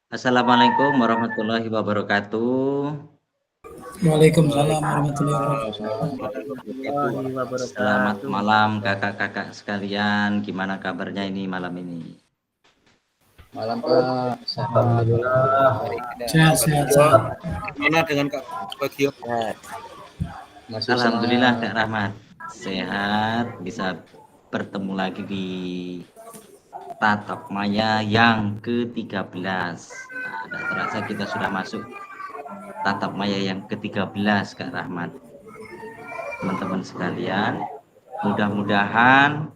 Assalamualaikum warahmatullahi wabarakatuh. Waalaikumsalam warahmatullahi wabarakatuh. Selamat malam kakak-kakak sekalian. Gimana kabarnya ini malam ini? Malam Pak. Alhamdulillah. Sehat. Gimana dengan Kak Bagio? Masih Alhamdulillah semangat. Kak Rahmat. Sehat, bisa bertemu lagi di Tatap Maya yang ke-13. Nah, tidak terasa kita sudah masuk Tatap Maya yang ke-13 Kak Rahmat. Teman-teman sekalian, mudah-mudahan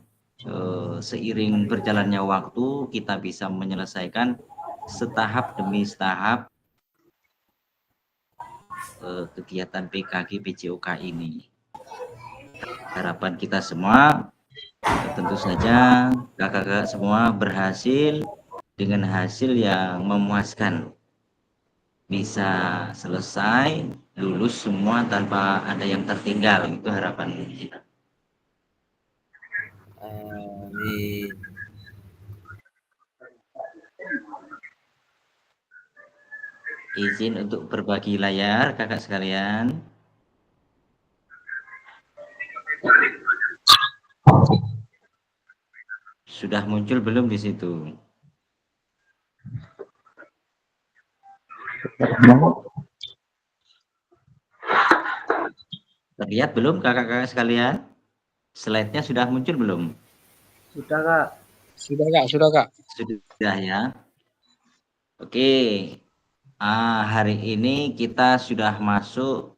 seiring berjalannya waktu kita bisa menyelesaikan setahap demi setahap kegiatan PKG PJOK ini. Harapan kita semua tentu saja kakak-kakak semua berhasil dengan hasil yang memuaskan, bisa selesai lulus semua tanpa ada yang tertinggal. Itu harapan kita. Amin. Izin untuk berbagi layar kakak sekalian. Sudah muncul belum di situ? Terlihat belum kakak-kakak sekalian? Slide-nya sudah muncul belum? Sudah Kak. Sudah Kak. Sudah ya. Oke. Hari ini kita sudah masuk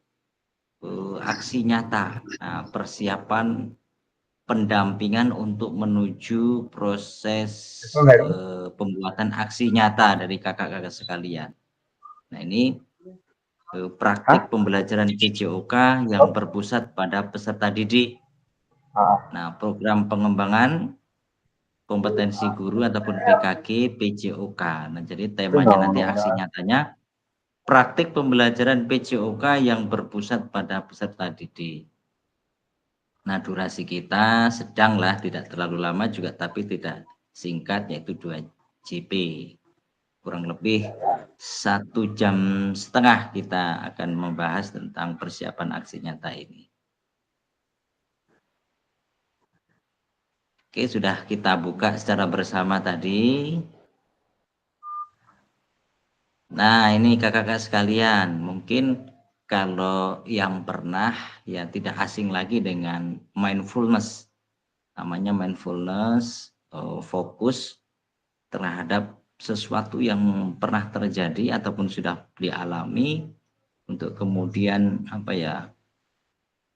aksi nyata. Nah, persiapan pendampingan untuk menuju proses pembuatan aksi nyata dari kakak-kakak sekalian. Nah, ini praktik pembelajaran PJOK yang berpusat pada peserta didik. Nah, program pengembangan kompetensi guru ataupun PKG PJOK. Nah, jadi temanya nanti aksi nyatanya praktik pembelajaran PJOK yang berpusat pada peserta didik. Nah, durasi kita sedanglah, tidak terlalu lama juga tapi tidak singkat, yaitu 2 JP. Kurang lebih 1,5 jam kita akan membahas tentang persiapan aksi nyata ini. Oke, sudah kita buka secara bersama tadi. Nah, ini kakak-kakak sekalian, mungkin kalau yang pernah ya tidak asing lagi dengan mindfulness. Namanya mindfulness, fokus terhadap sesuatu yang pernah terjadi ataupun sudah dialami untuk kemudian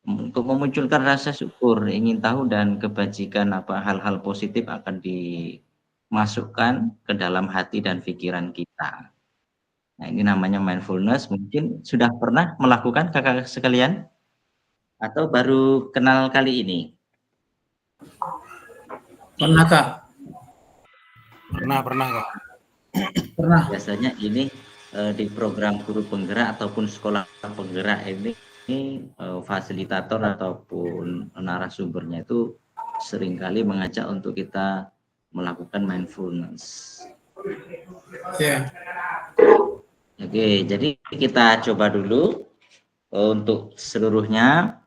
untuk memunculkan rasa syukur, ingin tahu dan kebajikan hal-hal positif akan dimasukkan ke dalam hati dan pikiran kita. Nah, ini namanya mindfulness. Mungkin sudah pernah melakukan kakak sekalian atau baru kenal kali ini? Pernah Kak. Pernah Kak. Pernah. Biasanya ini di program guru penggerak ataupun sekolah penggerak ini fasilitator ataupun narasumbernya itu seringkali mengajak untuk kita melakukan mindfulness. Ya. Oke, jadi kita coba dulu untuk seluruhnya.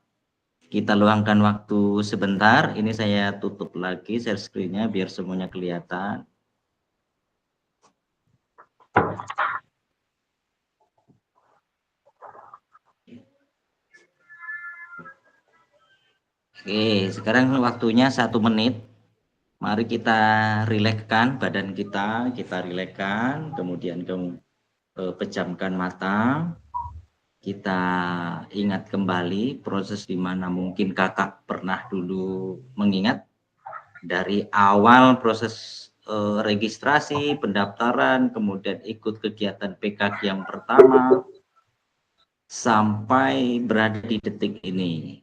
Kita luangkan waktu sebentar. Ini saya tutup lagi share screen-nya biar semuanya kelihatan. Oke, sekarang waktunya 1 menit. Mari kita rilekskan badan kita rilekskan, kemudian pejamkan mata. Kita ingat kembali proses di mana mungkin kakak pernah dulu mengingat dari awal proses registrasi, pendaftaran, kemudian ikut kegiatan PKG yang pertama sampai berada di detik ini.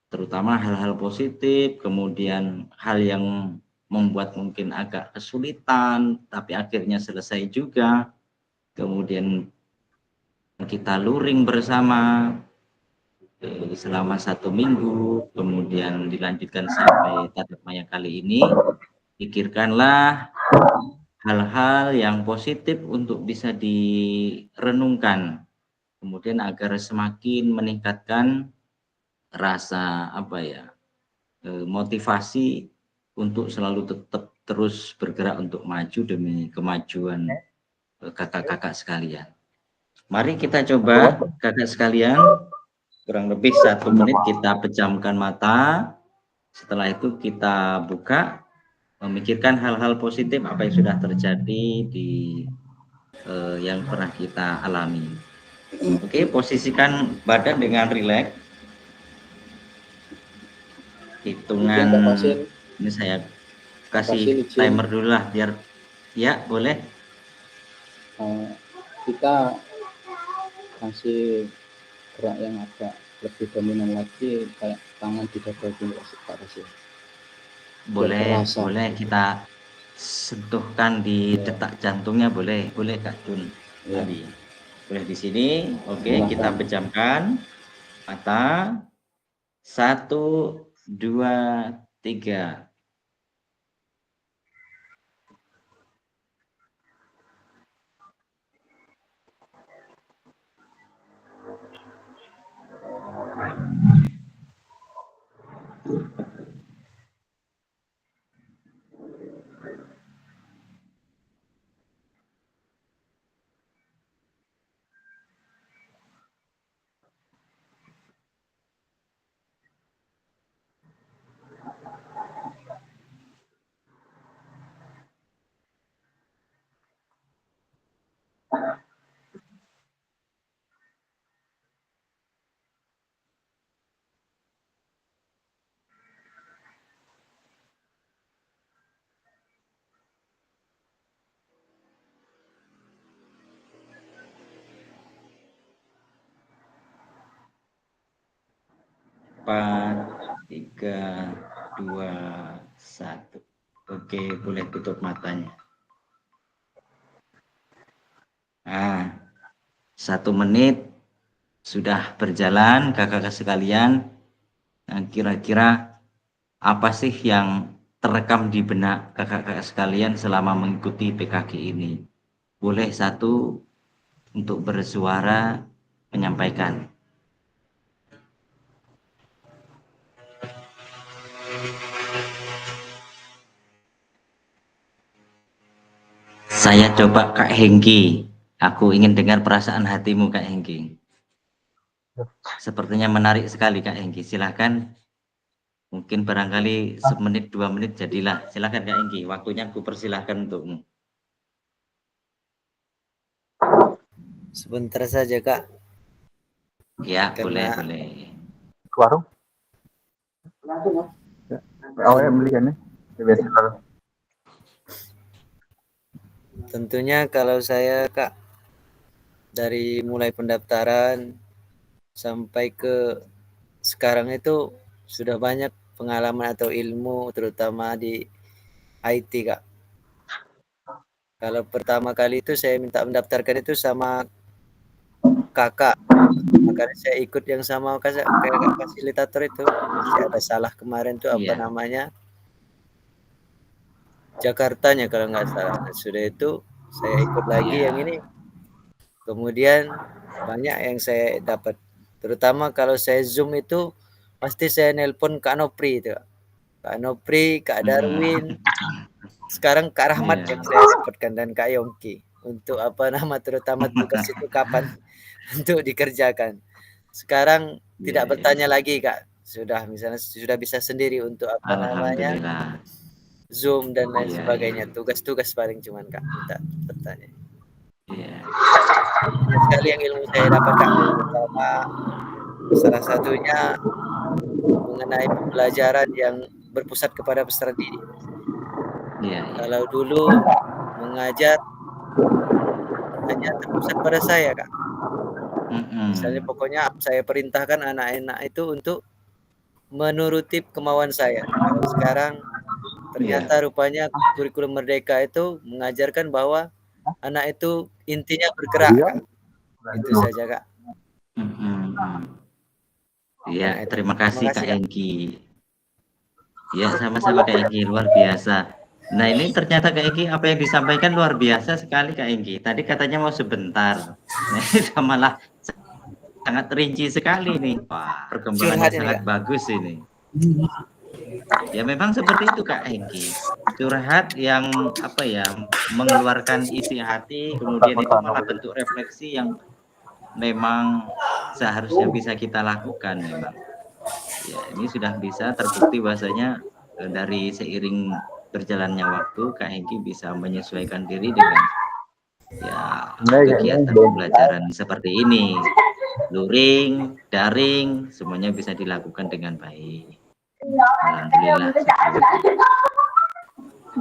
Terutama hal-hal positif, kemudian hal yang membuat mungkin agak kesulitan, tapi akhirnya selesai juga. Kemudian kita luring bersama, selama 1 minggu, kemudian dilanjutkan sampai tatap maya kali ini, pikirkanlah hal-hal yang positif untuk bisa direnungkan, kemudian agar semakin meningkatkan rasa motivasi untuk selalu tetap terus bergerak untuk maju demi kemajuan kakak-kakak sekalian. Mari kita coba kakak sekalian, kurang lebih 1 menit kita pejamkan mata. Setelah itu kita buka, memikirkan hal-hal positif apa yang sudah terjadi di yang pernah kita alami. Oke, posisikan badan dengan rileks. Hitungan ini saya kasih timer dulu lah biar ya boleh. Kita kasih gerak yang agak lebih dominan lagi, kayak tangan di dada dulu Pak Rasul. Boleh kita sentuhkan di detak jantungnya, boleh Kak Jun. Tadi boleh di sini. Oke, kita pejamkan mata. 1, 2, 3. Empat, 3, 2, 1. Oke, boleh tutup matanya. Nah, 1 menit sudah berjalan kakak-kakak sekalian. Nah, kira-kira apa sih yang terekam di benak kakak-kakak sekalian selama mengikuti PKG ini? Boleh satu untuk bersuara menyampaikan. Saya coba Kak Hengki. Aku ingin dengar perasaan hatimu Kak Hengki. Sepertinya menarik sekali Kak Hengki. Silahkan. Mungkin barangkali 1 menit 2 menit jadilah. Silahkan Kak Hengki. Waktunya aku persilahkan untukmu. Sebentar saja Kak. Ya, Karena... boleh. Warung? Oh ya, beli kan ya? Biasa kalau. Tentunya kalau saya Kak, dari mulai pendaftaran sampai ke sekarang itu sudah banyak pengalaman atau ilmu, terutama di IT Kak. Kalau pertama kali itu saya minta mendaftarkan itu sama kakak, makanya saya ikut yang sama kayak fasilitator itu. Masih ada salah kemarin tuh apa namanya, Jakartanya kalau nggak salah. Nah, sudah itu saya ikut lagi yang ini. Kemudian banyak yang saya dapat, terutama kalau saya Zoom itu pasti saya nelpon Kak Nopri itu, Kak Nopri, Kak Darwin, sekarang Kak Rahmat yang saya sebutkan, dan Kak Yongki, untuk terutama tugas itu kapan untuk dikerjakan. Sekarang tidak bertanya lagi Kak, misalnya sudah bisa sendiri untuk Zoom dan lain sebagainya. Tugas-tugas paling cuman Kak minta bertanya. Banyak sekali yang ilmu saya dapat Kak, terutama salah satunya mengenai pembelajaran yang berpusat kepada peserta didik. Kalau dulu mengajar hanya terpusat pada saya Kak. Misalnya pokoknya saya perintahkan anak-anak itu untuk menuruti kemauan saya. Kalau sekarang ternyata rupanya kurikulum Merdeka itu mengajarkan bahwa anak itu intinya bergerak Kak. Itu saja Kak. Iya, terima kasih Kak Engki. Ya, sama-sama Kak Engki, luar biasa. Nah, ini ternyata Kak Engki apa yang disampaikan luar biasa sekali Kak Engki. Tadi katanya mau sebentar. Nah, ini malah sangat rinci sekali nih. Wah, perkembangannya sangat bagus ini. Ya memang seperti itu Kak Engki. Curhat yang apa ya, mengeluarkan isi hati, kemudian itu malah bentuk refleksi yang memang seharusnya bisa kita lakukan memang. Ya, ini sudah bisa terbukti bahwasanya dari seiring berjalannya waktu Kak Engki bisa menyesuaikan diri dengan ya kegiatan pembelajaran seperti ini. Luring, daring, semuanya bisa dilakukan dengan baik. Alhamdulillah.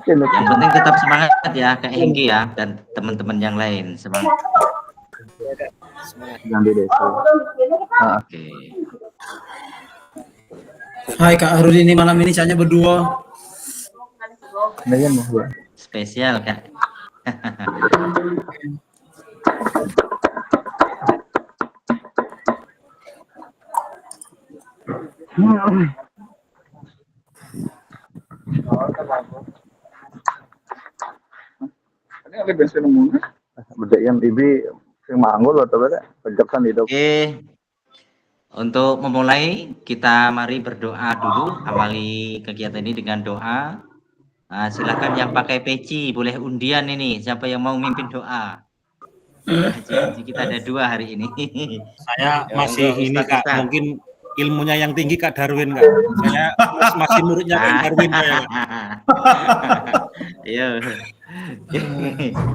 Yang penting tetap semangat ya Kak Engki ya, dan teman-teman yang lain, semangat. Oke. Hai Kak Harun, ini malam ini hanya berdua. Spesial Kak. Ini ada bensin umumnya. Beda yang ibi yang manggul atau beda pejakan itu. Oke. Untuk memulai, kita mari berdoa dulu, awali kegiatan ini dengan doa. Nah, silakan yang pakai peci, boleh undian ini. Siapa yang mau mimpin doa? Haji kita ada 2 hari ini. Saya masih ini Kak, mungkin ilmunya yang tinggi Kak Darwin Kak. Saya masih muridnya Kak Darwin saya. Iya.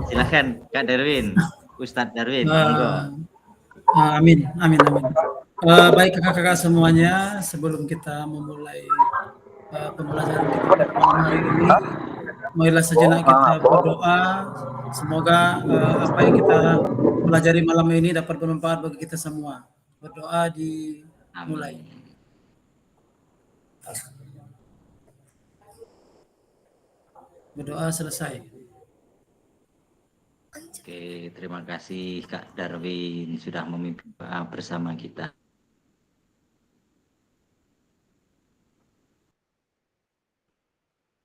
Silakan Kak Darwin, Ustadz Darwin, monggo. Amin. Baik kakak-kakak semuanya, sebelum kita memulai pembelajaran kita pada malam hari ini, marilah sejenak kita berdoa. Semoga apa yang kita pelajari malam ini dapat bermanfaat bagi kita semua. Berdoa dimulai. Berdoa selesai. Oke, terima kasih Kak Darwin sudah memimpin doa bersama kita.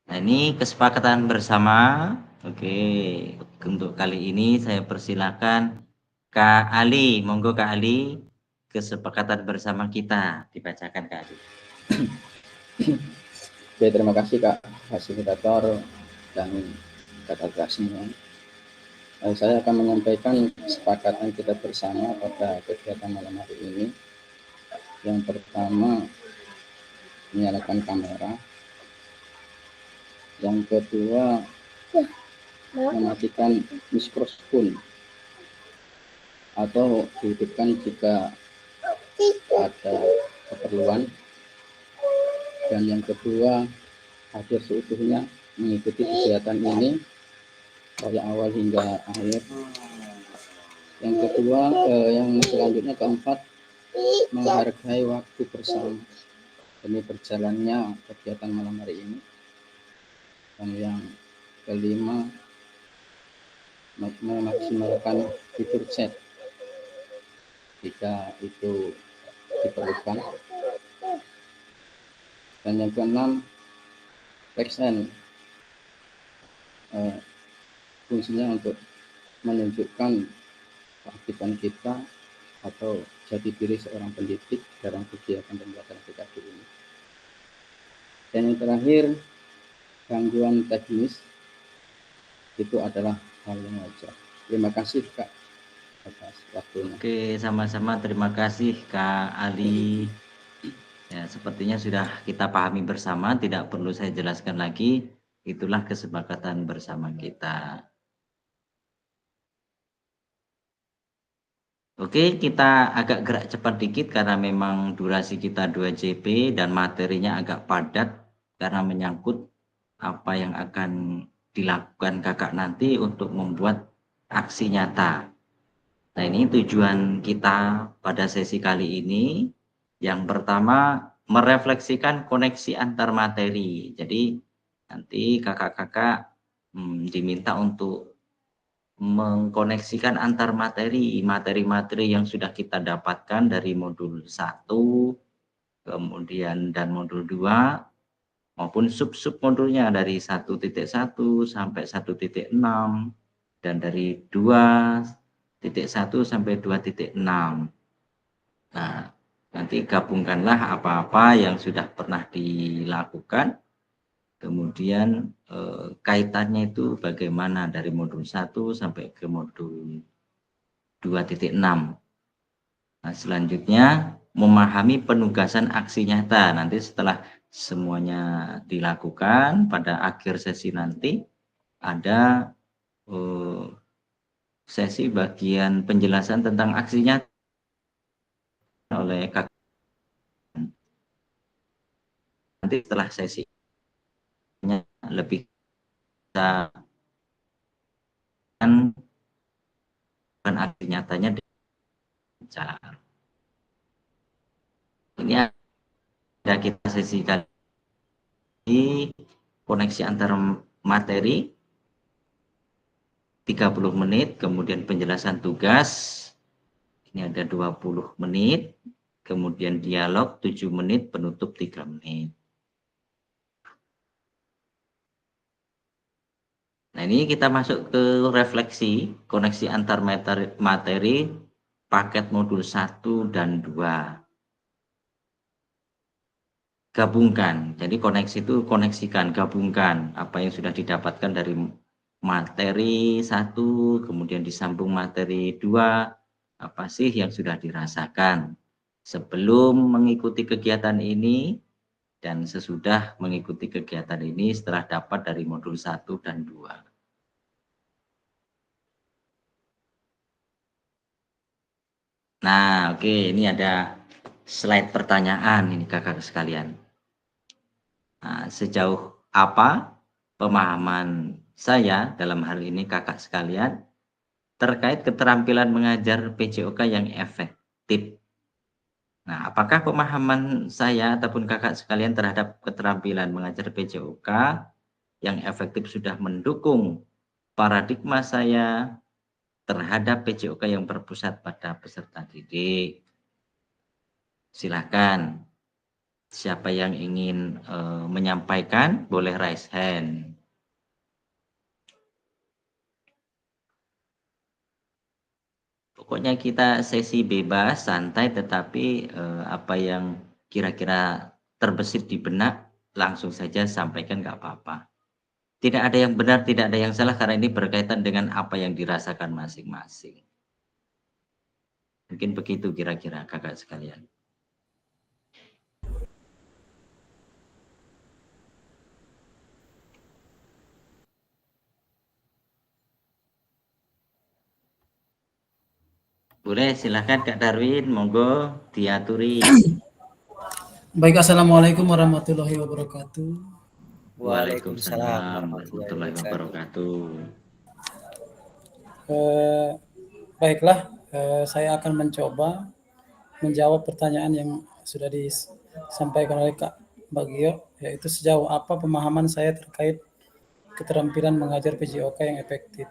Nah, ini kesepakatan bersama. Oke, untuk kali ini saya persilakan Kak Ali, monggo Kak Ali, kesepakatan bersama kita dibacakan Kak Ali. Oke, terima kasih Kak fasilitator dan kakak-kakak semua. Saya akan menyampaikan kesepakatan kita bersama pada kegiatan malam hari ini. Yang pertama, menyalakan kamera. Yang kedua, mematikan mikrofon atau dihidupkan jika ada keperluan. Dan yang kedua, hadir seutuhnya mengikuti kegiatan ini dari awal hingga akhir. Yang kedua, yang selanjutnya keempat, menghargai waktu bersama demi berjalannya kegiatan malam hari ini. Dan yang kelima, memaksimalkan fitur chat jika itu diperlukan. Dan yang keenam, present, fungsinya untuk menunjukkan keaktifan kita atau jati diri seorang pendidik dalam kegiatan pembelajaran PKD ini. Dan yang terakhir, gangguan teknis itu adalah hal yang wajar. Terima kasih Kak atas waktunya. Oke, sama-sama terima kasih Kak Ali. Ya, sepertinya sudah kita pahami bersama, tidak perlu saya jelaskan lagi. Itulah kesepakatan bersama kita. Oke, kita agak gerak cepat dikit karena memang durasi kita 2 JP dan materinya agak padat karena menyangkut apa yang akan dilakukan kakak nanti untuk membuat aksi nyata. Nah, ini tujuan kita pada sesi kali ini. Yang pertama, merefleksikan koneksi antar materi. Jadi nanti kakak-kakak diminta untuk mengkoneksikan antar materi yang sudah kita dapatkan dari modul 1, kemudian dan modul 2 maupun sub-sub modulnya dari 1.1 sampai 1.6 dan dari 2.1 sampai 2.6. Nah, nanti gabungkanlah apa-apa yang sudah pernah dilakukan, kemudian kaitannya itu bagaimana dari modul 1 sampai ke modul 2.6. Nah, selanjutnya memahami penugasan aksi nyata. Nanti setelah semuanya dilakukan, pada akhir sesi nanti ada sesi bagian penjelasan tentang aksi nyata oleh kakak. Nanti setelah sesinya lebih bisa dan aksi nyatanya dengan ini ada kita sesi kali koneksi antar materi 30 menit, kemudian penjelasan tugas ini ada 20 menit, kemudian dialog 7 menit, penutup 3 menit. Nah, ini kita masuk ke refleksi koneksi antar materi paket modul 1 dan 2. Gabungkan, jadi koneksi itu koneksikan, gabungkan apa yang sudah didapatkan dari materi 1, kemudian disambung materi 2, apa sih yang sudah dirasakan sebelum mengikuti kegiatan ini dan sesudah mengikuti kegiatan ini setelah dapat dari modul 1 dan 2. Nah, oke, ini ada slide pertanyaan ini kakak sekalian. Nah, sejauh apa pemahaman saya dalam hal ini kakak sekalian terkait keterampilan mengajar PJOK yang efektif? Nah, apakah pemahaman saya ataupun kakak sekalian terhadap keterampilan mengajar PJOK yang efektif sudah mendukung paradigma saya terhadap PJOK yang berpusat pada peserta didik? Silakan. Siapa yang ingin menyampaikan boleh raise hand. Pokoknya kita sesi bebas, santai, tetapi apa yang kira-kira terbesit di benak langsung saja sampaikan, nggak apa-apa. Tidak ada yang benar, tidak ada yang salah karena ini berkaitan dengan apa yang dirasakan masing-masing. Mungkin begitu kira-kira kakak sekalian. Boleh, silahkan Kak Darwin, monggo diaturi. Baik, assalamualaikum warahmatullahi wabarakatuh. Waalaikumsalam warahmatullahi wabarakatuh. Baiklah, saya akan mencoba menjawab pertanyaan yang sudah disampaikan oleh Kak Bagio, yaitu sejauh apa pemahaman saya terkait keterampilan mengajar PJOK yang efektif.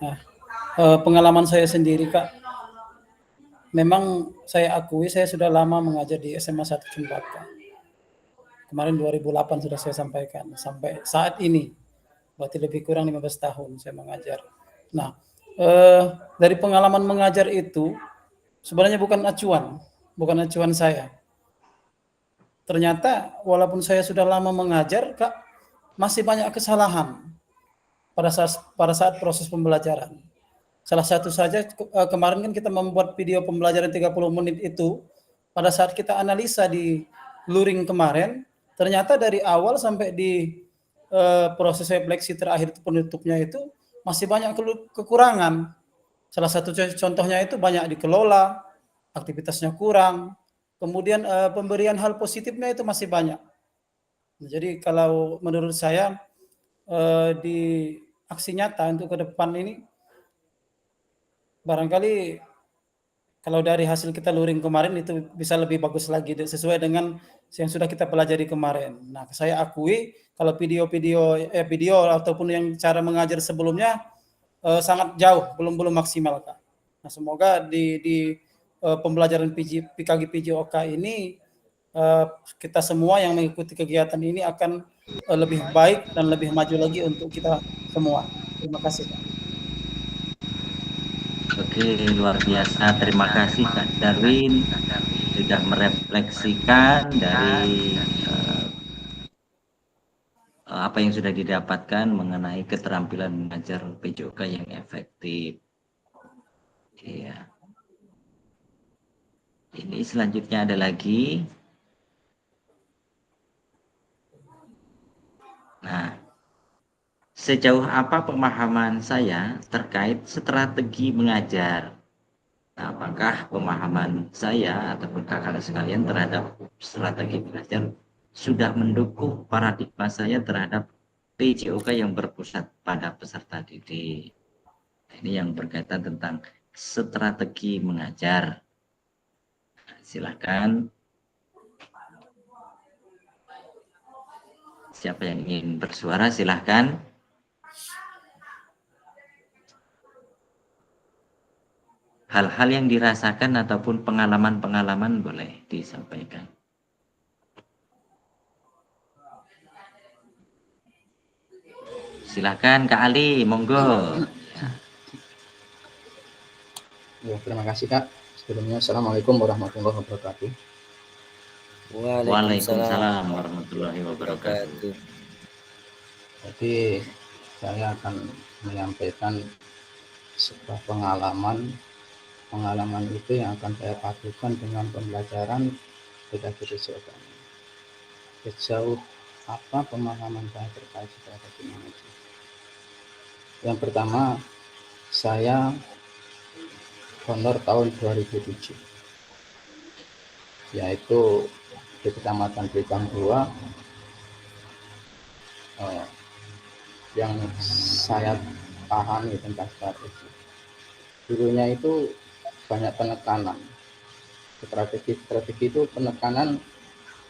Nah, pengalaman saya sendiri Kak, memang saya akui saya sudah lama mengajar di SMA 1 Cempaka. Kemarin 2008 sudah saya sampaikan, sampai saat ini, berarti lebih kurang 15 tahun saya mengajar. Nah, dari pengalaman mengajar itu, sebenarnya bukan acuan saya. Ternyata walaupun saya sudah lama mengajar, Kak, masih banyak kesalahan pada saat proses pembelajaran. Salah satu saja kemarin kan kita membuat video pembelajaran 30 menit itu, pada saat kita analisa di luring kemarin, ternyata dari awal sampai di proses refleksi terakhir penutupnya itu masih banyak kekurangan. Salah satu contohnya itu banyak dikelola, aktivitasnya kurang, kemudian pemberian hal positifnya itu masih banyak. Jadi kalau menurut saya di aksi nyata untuk ke depan ini, barangkali kalau dari hasil kita luring kemarin itu bisa lebih bagus lagi sesuai dengan yang sudah kita pelajari kemarin. Nah, saya akui kalau video ataupun yang cara mengajar sebelumnya sangat jauh, belum maksimal, Kak. Nah, semoga di pembelajaran PKG PJOK ini kita semua yang mengikuti kegiatan ini akan lebih baik dan lebih maju lagi untuk kita semua. Terima kasih, Pak. Oke, luar biasa. Terima kasih Kak Darwin sudah merefleksikan dari apa yang sudah didapatkan mengenai keterampilan mengajar PJOK yang efektif. Iya. Ini selanjutnya ada lagi. Nah, sejauh apa pemahaman saya terkait strategi mengajar? Nah, apakah pemahaman saya ataupun kakak sekalian terhadap strategi mengajar sudah mendukung paradigma saya terhadap PJOK yang berpusat pada peserta didik? Ini yang berkaitan tentang strategi mengajar. Silakan. Siapa yang ingin bersuara silakan. Hal-hal yang dirasakan ataupun pengalaman-pengalaman boleh disampaikan. Silakan Kak Ali, monggo. Ya, terima kasih Kak. Sebelumnya Assalamualaikum warahmatullahi wabarakatuh. Waalaikumsalam warahmatullahi wabarakatuh. Jadi saya akan menyampaikan sebuah pengalaman itu yang akan saya padukan dengan pembelajaran PKG PJOK. Sejauh apa pemahaman saya terkait strategi mengajar? Yang pertama, saya honor tahun 2007, yaitu di Kecamatan Blitar 2, yang saya pahami tentang strategi. Dulunya itu banyak penekanan. Strategi itu penekanan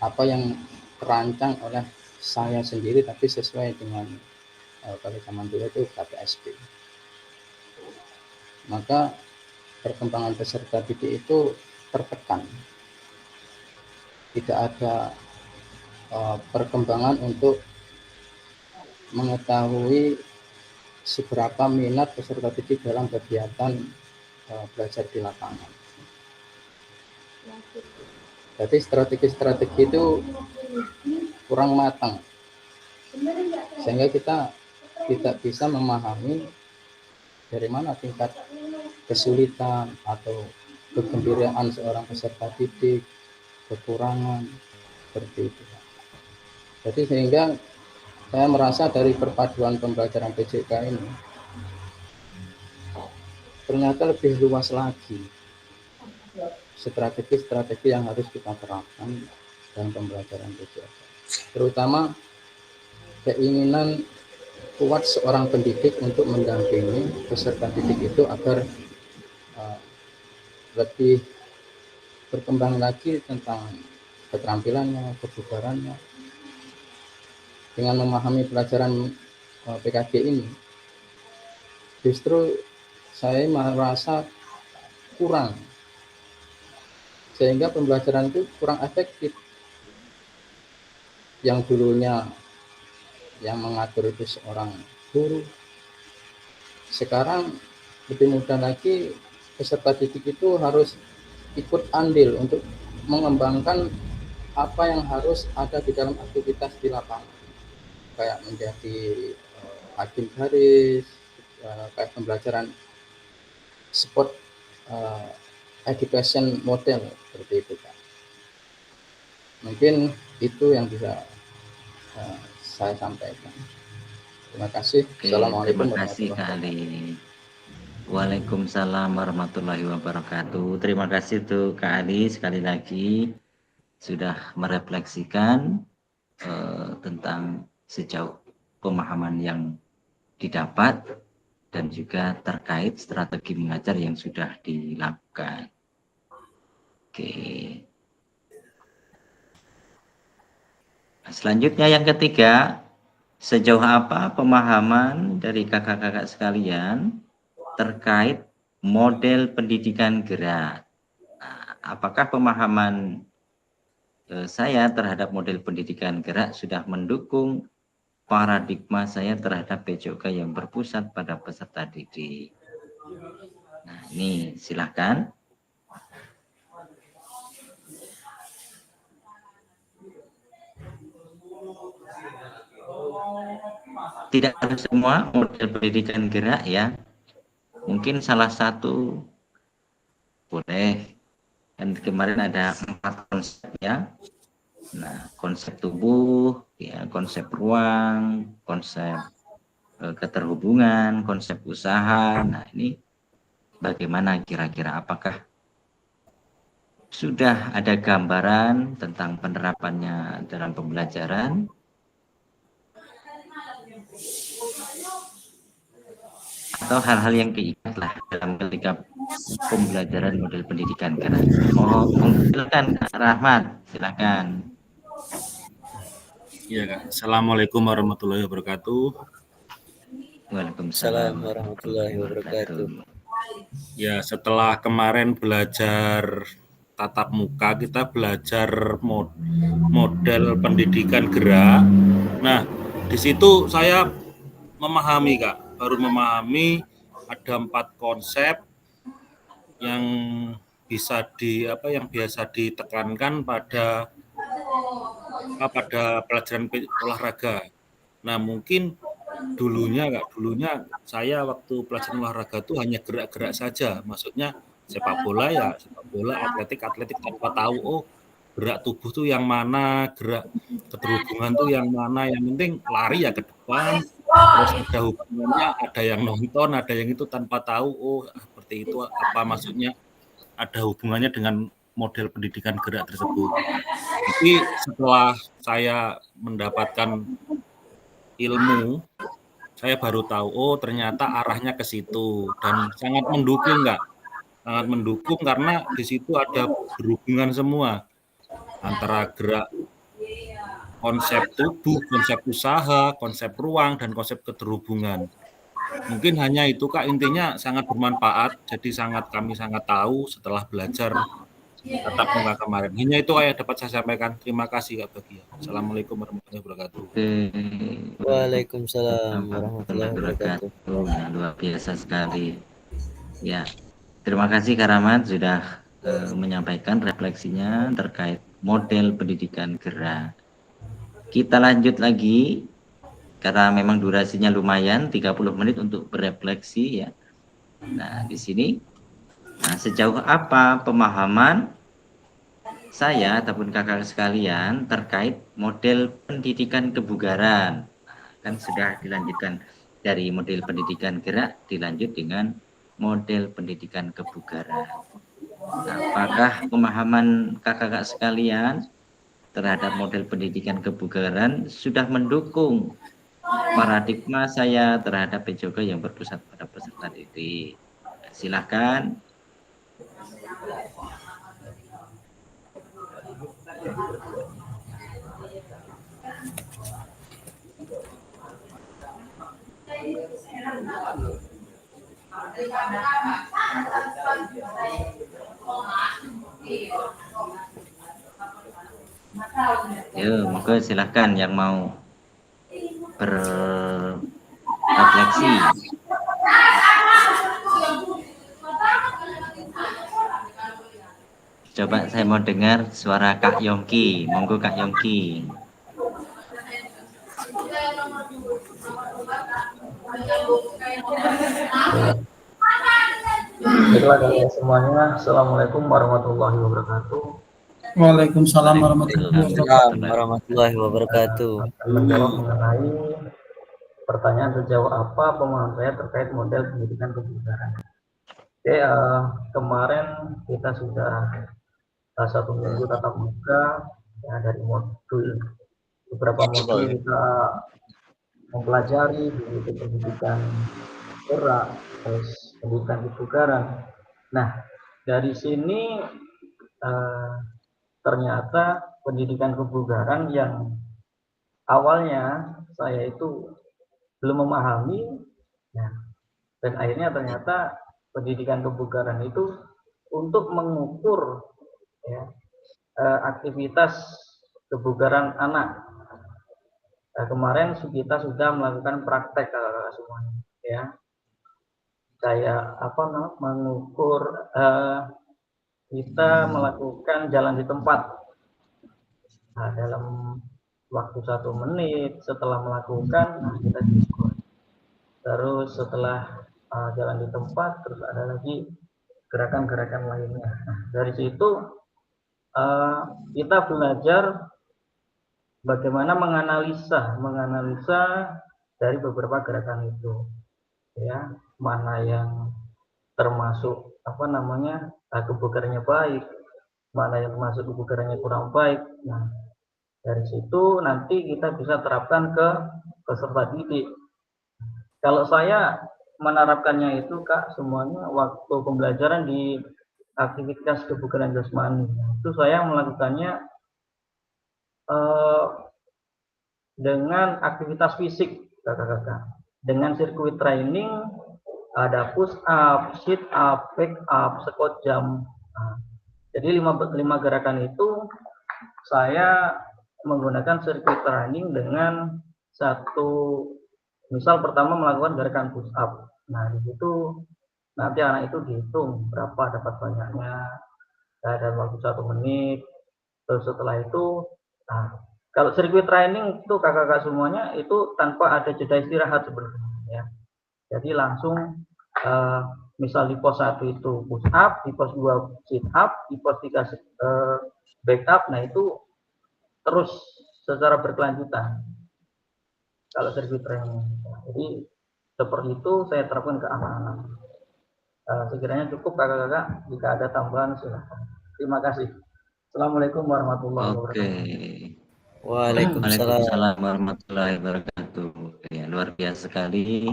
apa yang terancang oleh saya sendiri, tapi sesuai dengan pada zaman dulu itu KPSP. Maka perkembangan peserta didik itu tertekan. Tidak ada perkembangan untuk mengetahui seberapa minat peserta didik dalam kegiatan belajar di lapangan. Jadi strategi-strategi itu kurang matang, sehingga kita tidak bisa memahami dari mana tingkat kesulitan atau kegembiraan seorang peserta didik, kekurangan, seperti itu. Jadi sehingga saya merasa dari perpaduan pembelajaran PJOK ini ternyata lebih luas lagi strategi-strategi yang harus kita terapkan dalam pembelajaran PJOK. Terutama keinginan kuat seorang pendidik untuk mendampingi peserta didik itu agar lebih berkembang lagi tentang keterampilannya, kebugarannya. Dengan memahami pelajaran PKG ini, justru saya merasa kurang, sehingga pembelajaran itu kurang efektif. Yang dulunya yang mengatur itu seorang guru, sekarang lebih mudah lagi peserta didik itu harus ikut andil untuk mengembangkan apa yang harus ada di dalam aktivitas di lapangan, kayak menjadi hakim garis, kayak pembelajaran sport education model seperti itu Pak. Mungkin itu yang bisa saya sampaikan. Terima kasih. Assalamualaikum warahmatullahi wabarakatuh. Waalaikumsalam warahmatullahi wabarakatuh. Terima kasih tuh Kak Ali sekali lagi sudah merefleksikan tentang sejauh pemahaman yang didapat dan juga terkait strategi mengajar yang sudah dilakukan. Oke. Selanjutnya yang ketiga, sejauh apa pemahaman dari kakak-kakak sekalian terkait model pendidikan gerak? Nah, apakah pemahaman saya terhadap model pendidikan gerak sudah mendukung paradigma saya terhadap PJOK yang berpusat pada peserta didik. Nah, ini silakan. Tidak harus semua model pendidikan gerak ya. Mungkin salah satu boleh. Dan kemarin ada 4 konsep ya. Nah, konsep tubuh, ya, konsep ruang, konsep keterhubungan, konsep usaha. Nah, ini bagaimana kira-kira, apakah sudah ada gambaran tentang penerapannya dalam pembelajaran? Atau hal-hal yang keingatlah dalam ketika pembelajaran model pendidikan gerak. Silakan Kak Rahmat, silakan. Iya Kak. Assalamualaikum warahmatullahi wabarakatuh. Waalaikumsalam warahmatullahi wabarakatuh. Ya, setelah kemarin belajar tatap muka, kita belajar model pendidikan gerak. Nah, di situ saya memahami Kak, baru memahami ada 4 konsep yang bisa yang biasa ditekankan pada pelajaran olahraga. Nah, mungkin dulunya saya waktu pelajaran olahraga itu hanya gerak-gerak saja. Maksudnya sepak bola, atletik tanpa tahu gerak tubuh tuh yang mana, gerak keterhubungan tuh yang mana. Yang penting lari ya ke depan. Terus ada hubungannya, ada yang nonton, ada yang itu tanpa tahu seperti itu apa maksudnya, ada hubungannya dengan model pendidikan gerak tersebut. Tapi setelah saya mendapatkan ilmu, saya baru tahu ternyata arahnya ke situ, dan sangat mendukung Kak. Sangat mendukung karena di situ ada berhubungan semua antara gerak, konsep tubuh, konsep usaha, konsep ruang, dan konsep keterhubungan. Mungkin hanya itu Kak, intinya sangat bermanfaat. Jadi kami sangat tahu setelah belajar tatap muka kemarin. Hanya itu yang dapat saya sampaikan. Terima kasih Kak Bagia. Assalamualaikum warahmatullahi wabarakatuh. Waalaikumsalam warahmatullahi wabarakatuh. Luar biasa sekali. Ya, terima kasih Kak Rahmat sudah menyampaikan refleksinya terkait model pendidikan gerak. Kita lanjut lagi karena memang durasinya lumayan 30 menit untuk berefleksi ya. Nah, di sini sejauh apa pemahaman saya ataupun kakak sekalian terkait model pendidikan kebugaran. Kan sudah dilanjutkan dari model pendidikan gerak dilanjut dengan model pendidikan kebugaran. Nah, apakah pemahaman kakak-kakak sekalian terhadap model pendidikan kebugaran sudah mendukung paradigma saya terhadap PJOK yang berpusat pada peserta didik? Silakan. Yo, monggo silahkan yang mau berrefleksi. Coba saya mau dengar suara Kak Yongki. Monggo Kak Yongki. Baiklah semuanya, Assalamualaikum warahmatullahi wabarakatuh. Waalaikumsalam warahmatullahi wabarakatuh. Akan menjawab mengenai pertanyaan sejauh apa pemahaman saya terkait model pendidikan kebugaran. Oke, kemarin kita sudah 1 minggu tatap muka ya, dari beberapa modul kita mempelajari di pendidikan gerak, terus pendidikan kebugaran. Nah, dari sini ternyata pendidikan kebugaran yang awalnya saya itu belum memahami, ya, dan akhirnya ternyata pendidikan kebugaran itu untuk mengukur ya, aktivitas kebugaran anak. Kemarin kita sudah melakukan praktek semuanya, ya. Kayak mengukur, kita melakukan jalan di tempat. Nah, dalam waktu 1 menit setelah melakukan, kita diskon. Terus setelah jalan di tempat, terus ada lagi gerakan-gerakan lainnya. Nah, dari situ kita belajar bagaimana menganalisa dari beberapa gerakan itu, ya, mana yang termasuk kebugarannya baik, mana yang termasuk kebugarannya kurang baik. Nah, dari situ nanti kita bisa terapkan ke peserta didik. Kalau saya menerapkannya itu, Kak, semuanya waktu pembelajaran di aktivitas kebugaran jasmani, itu saya melakukannya dengan aktivitas fisik, kakak-kakak. Dengan sirkuit training, ada push up, sit up, back up, squat jump. Nah, jadi 5 gerakan itu saya menggunakan sirkuit training dengan misal pertama melakukan gerakan push up. Nah, di situ nanti anak itu dihitung berapa dapat banyaknya dalam waktu 1 menit. Terus setelah itu, kalau sirkuit training itu kakak-kakak semuanya itu tanpa ada jeda istirahat sebenarnya, ya. Jadi langsung misal di pos 1 itu push up, di pos 2 sit up, di pos 3 back up. Nah, itu terus secara berkelanjutan kalau sirkuit training. Jadi seperti itu saya terapkan ke anak-anak. Sekiranya cukup kakak-kakak, jika ada tambahan silahkan. Terima kasih. Assalamualaikum warahmatullahi wabarakatuh. Waalaikumsalam warahmatullahi wabarakatuh. Ya, luar biasa sekali.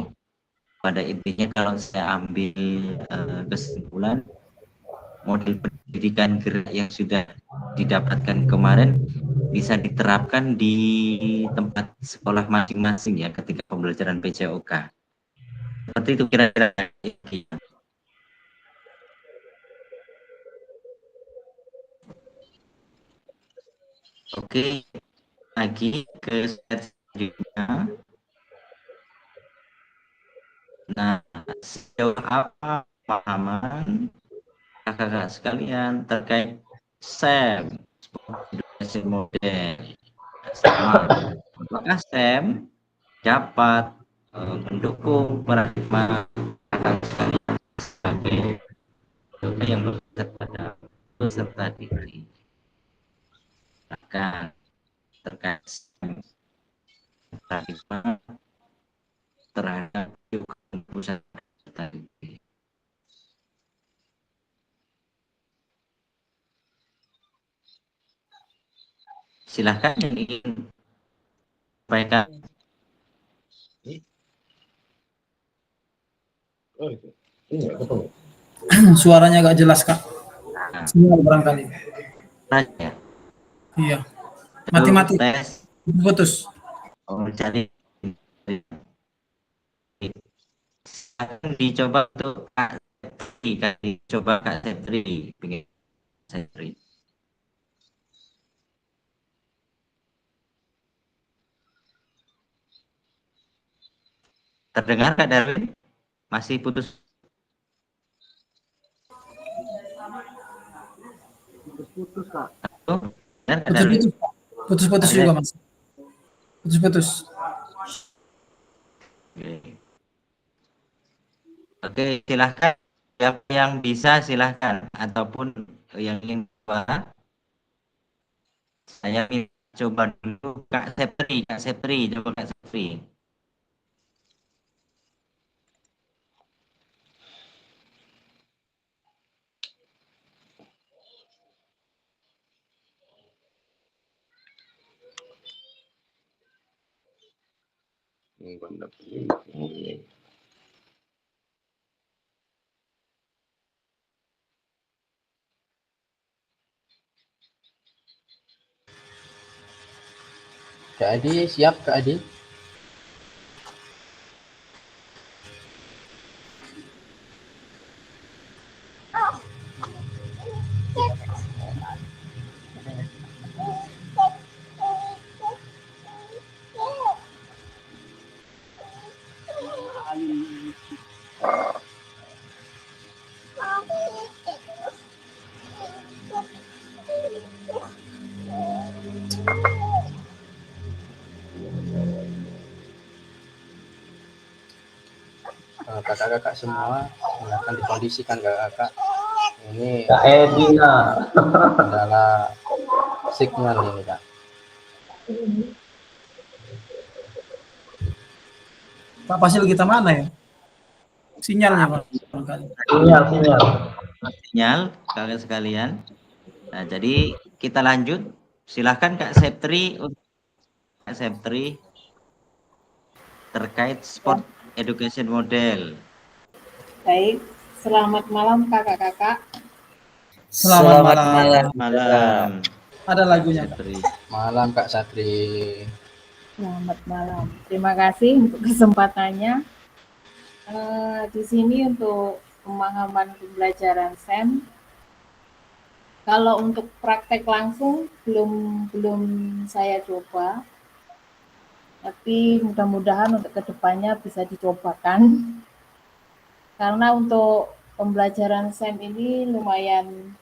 Pada intinya kalau saya ambil kesimpulan, model pendidikan gerak yang sudah didapatkan kemarin bisa diterapkan di tempat sekolah masing-masing, ya, ketika pembelajaran PJOK. Seperti itu kira-kira. Oke, lagi ke slide selanjutnya. Nah, sejauh apa pemahaman kakak-kakak sekalian terkait SEM, education model? Apakah SEM dapat mendukung paradigma sebagai yang bersifat peserta didik? Akan terkait paradigma terhadap pusat peserta didik. Silahkan yang ingin sampaikan. Suaranya agak jelas, Kak. Sinyal barangkali. Tanya. Iya. Mati-mati. Putus. Mencari. Dicoba untuk Kak Setri. Terdengar Kak Darwin? Masih putus? Putus, Kak. Putus juga, Mas. Putus. Oke, silahkan. Siapa yang bisa silahkan, ataupun yang ingin coba. Saya coba dulu Kak Sepri, coba Kak Sepri. Kak Adi, siap Kak Adi? Kakak-kakak semua silakan dikondisikan kakak. Ini Kak Edina adalah signal ini Kak. Pak Fasil kita mana ya? Sinyalnya Pak. Sinyal kalian sekalian. Nah, jadi kita lanjut. Silahkan Kak Septri terkait sport education model. Baik, selamat malam kakak-kakak. Selamat malam. Ada lagunya. Septri. Malam Kak Satri. Selamat malam. Terima kasih untuk kesempatannya. Di sini untuk pemahaman pembelajaran SEM. Kalau untuk praktek langsung belum saya coba. Tapi mudah-mudahan untuk kedepannya bisa dicobakan. Karena untuk pembelajaran SEM ini lumayan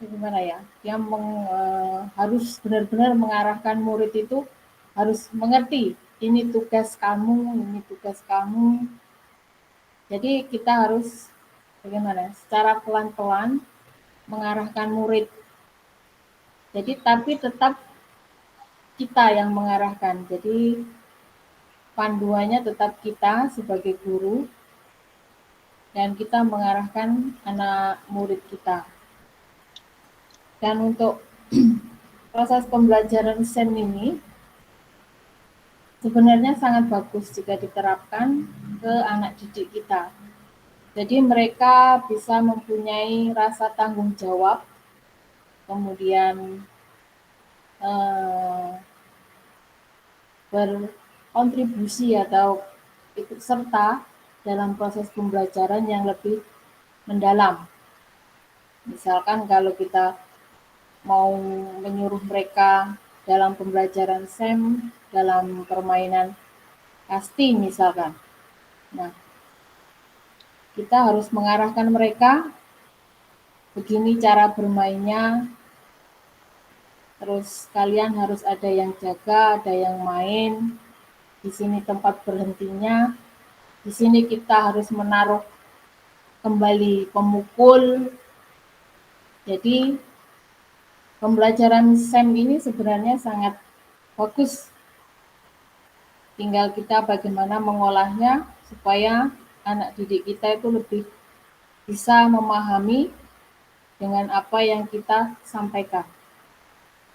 gimana ya? Dia harus benar-benar mengarahkan murid itu harus mengerti ini tugas kamu, ini tugas kamu. Jadi kita harus bagaimana? Secara pelan-pelan mengarahkan murid. Jadi tapi tetap kita yang mengarahkan. Jadi panduannya tetap kita sebagai guru dan kita mengarahkan anak murid kita. Dan untuk proses pembelajaran SEM ini sebenarnya sangat bagus jika diterapkan ke anak didik kita. Jadi mereka bisa mempunyai rasa tanggung jawab, kemudian berkontribusi atau ikut serta dalam proses pembelajaran yang lebih mendalam. Misalkan kalau kita mau menyuruh mereka dalam pembelajaran SEM, dalam permainan kasti misalkan. Nah, kita harus mengarahkan mereka, begini cara bermainnya, terus kalian harus ada yang jaga, ada yang main, di sini tempat berhentinya, di sini kita harus menaruh kembali pemukul. Jadi pembelajaran SEM ini sebenarnya sangat bagus. Tinggal kita bagaimana mengolahnya supaya anak didik kita itu lebih bisa memahami dengan apa yang kita sampaikan.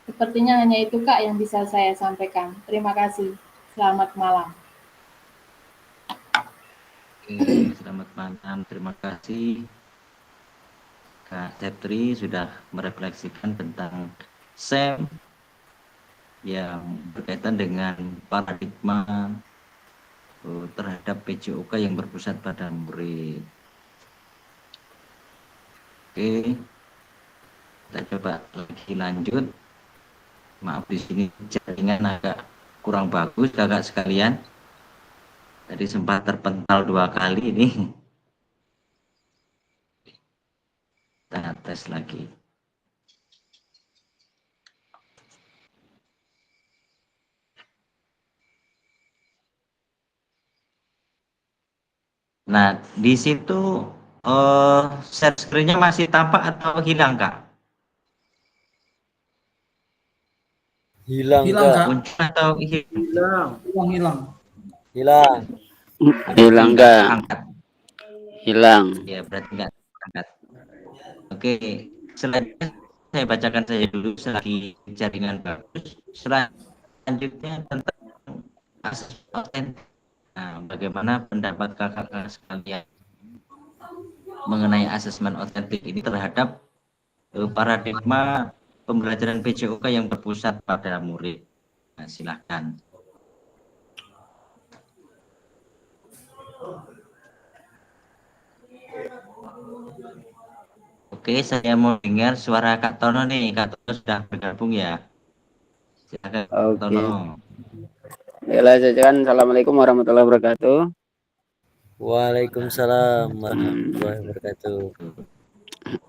Sepertinya hanya itu Kak yang bisa saya sampaikan. Terima kasih. Selamat malam. Oke, selamat malam. Terima kasih Kak Septri sudah merefleksikan tentang SEM yang berkaitan dengan paradigma terhadap PJOK yang berpusat pada murid. Oke, kita coba lagi lanjut. Maaf di sini jaringan agak kurang bagus kakak sekalian. Tadi sempat terpental 2 kali ini. Kita tes lagi. Nah, di situ share screen-nya masih tampak atau hilang, Kak? Hilang Kak. Muncul atau hilang? Hilang Kak. Angkat. Hilang. Ya, berarti enggak angkat. Oke, selanjutnya saya bacakan saja dulu selagi jaringan bagus. Selanjutnya tentang asesmen otentik. Nah, bagaimana pendapat kakak-kakak sekalian mengenai asesmen otentik ini terhadap paradigma pembelajaran PJOK yang berpusat pada murid? Nah, silahkan. Oke, saya mau dengar suara Kak Tono nih. Kak Tono sudah bergabung ya. Silakan Kak Tono. Ya, jajakan. Assalamualaikum warahmatullahi wabarakatuh. Waalaikumsalam warahmatullahi wabarakatuh.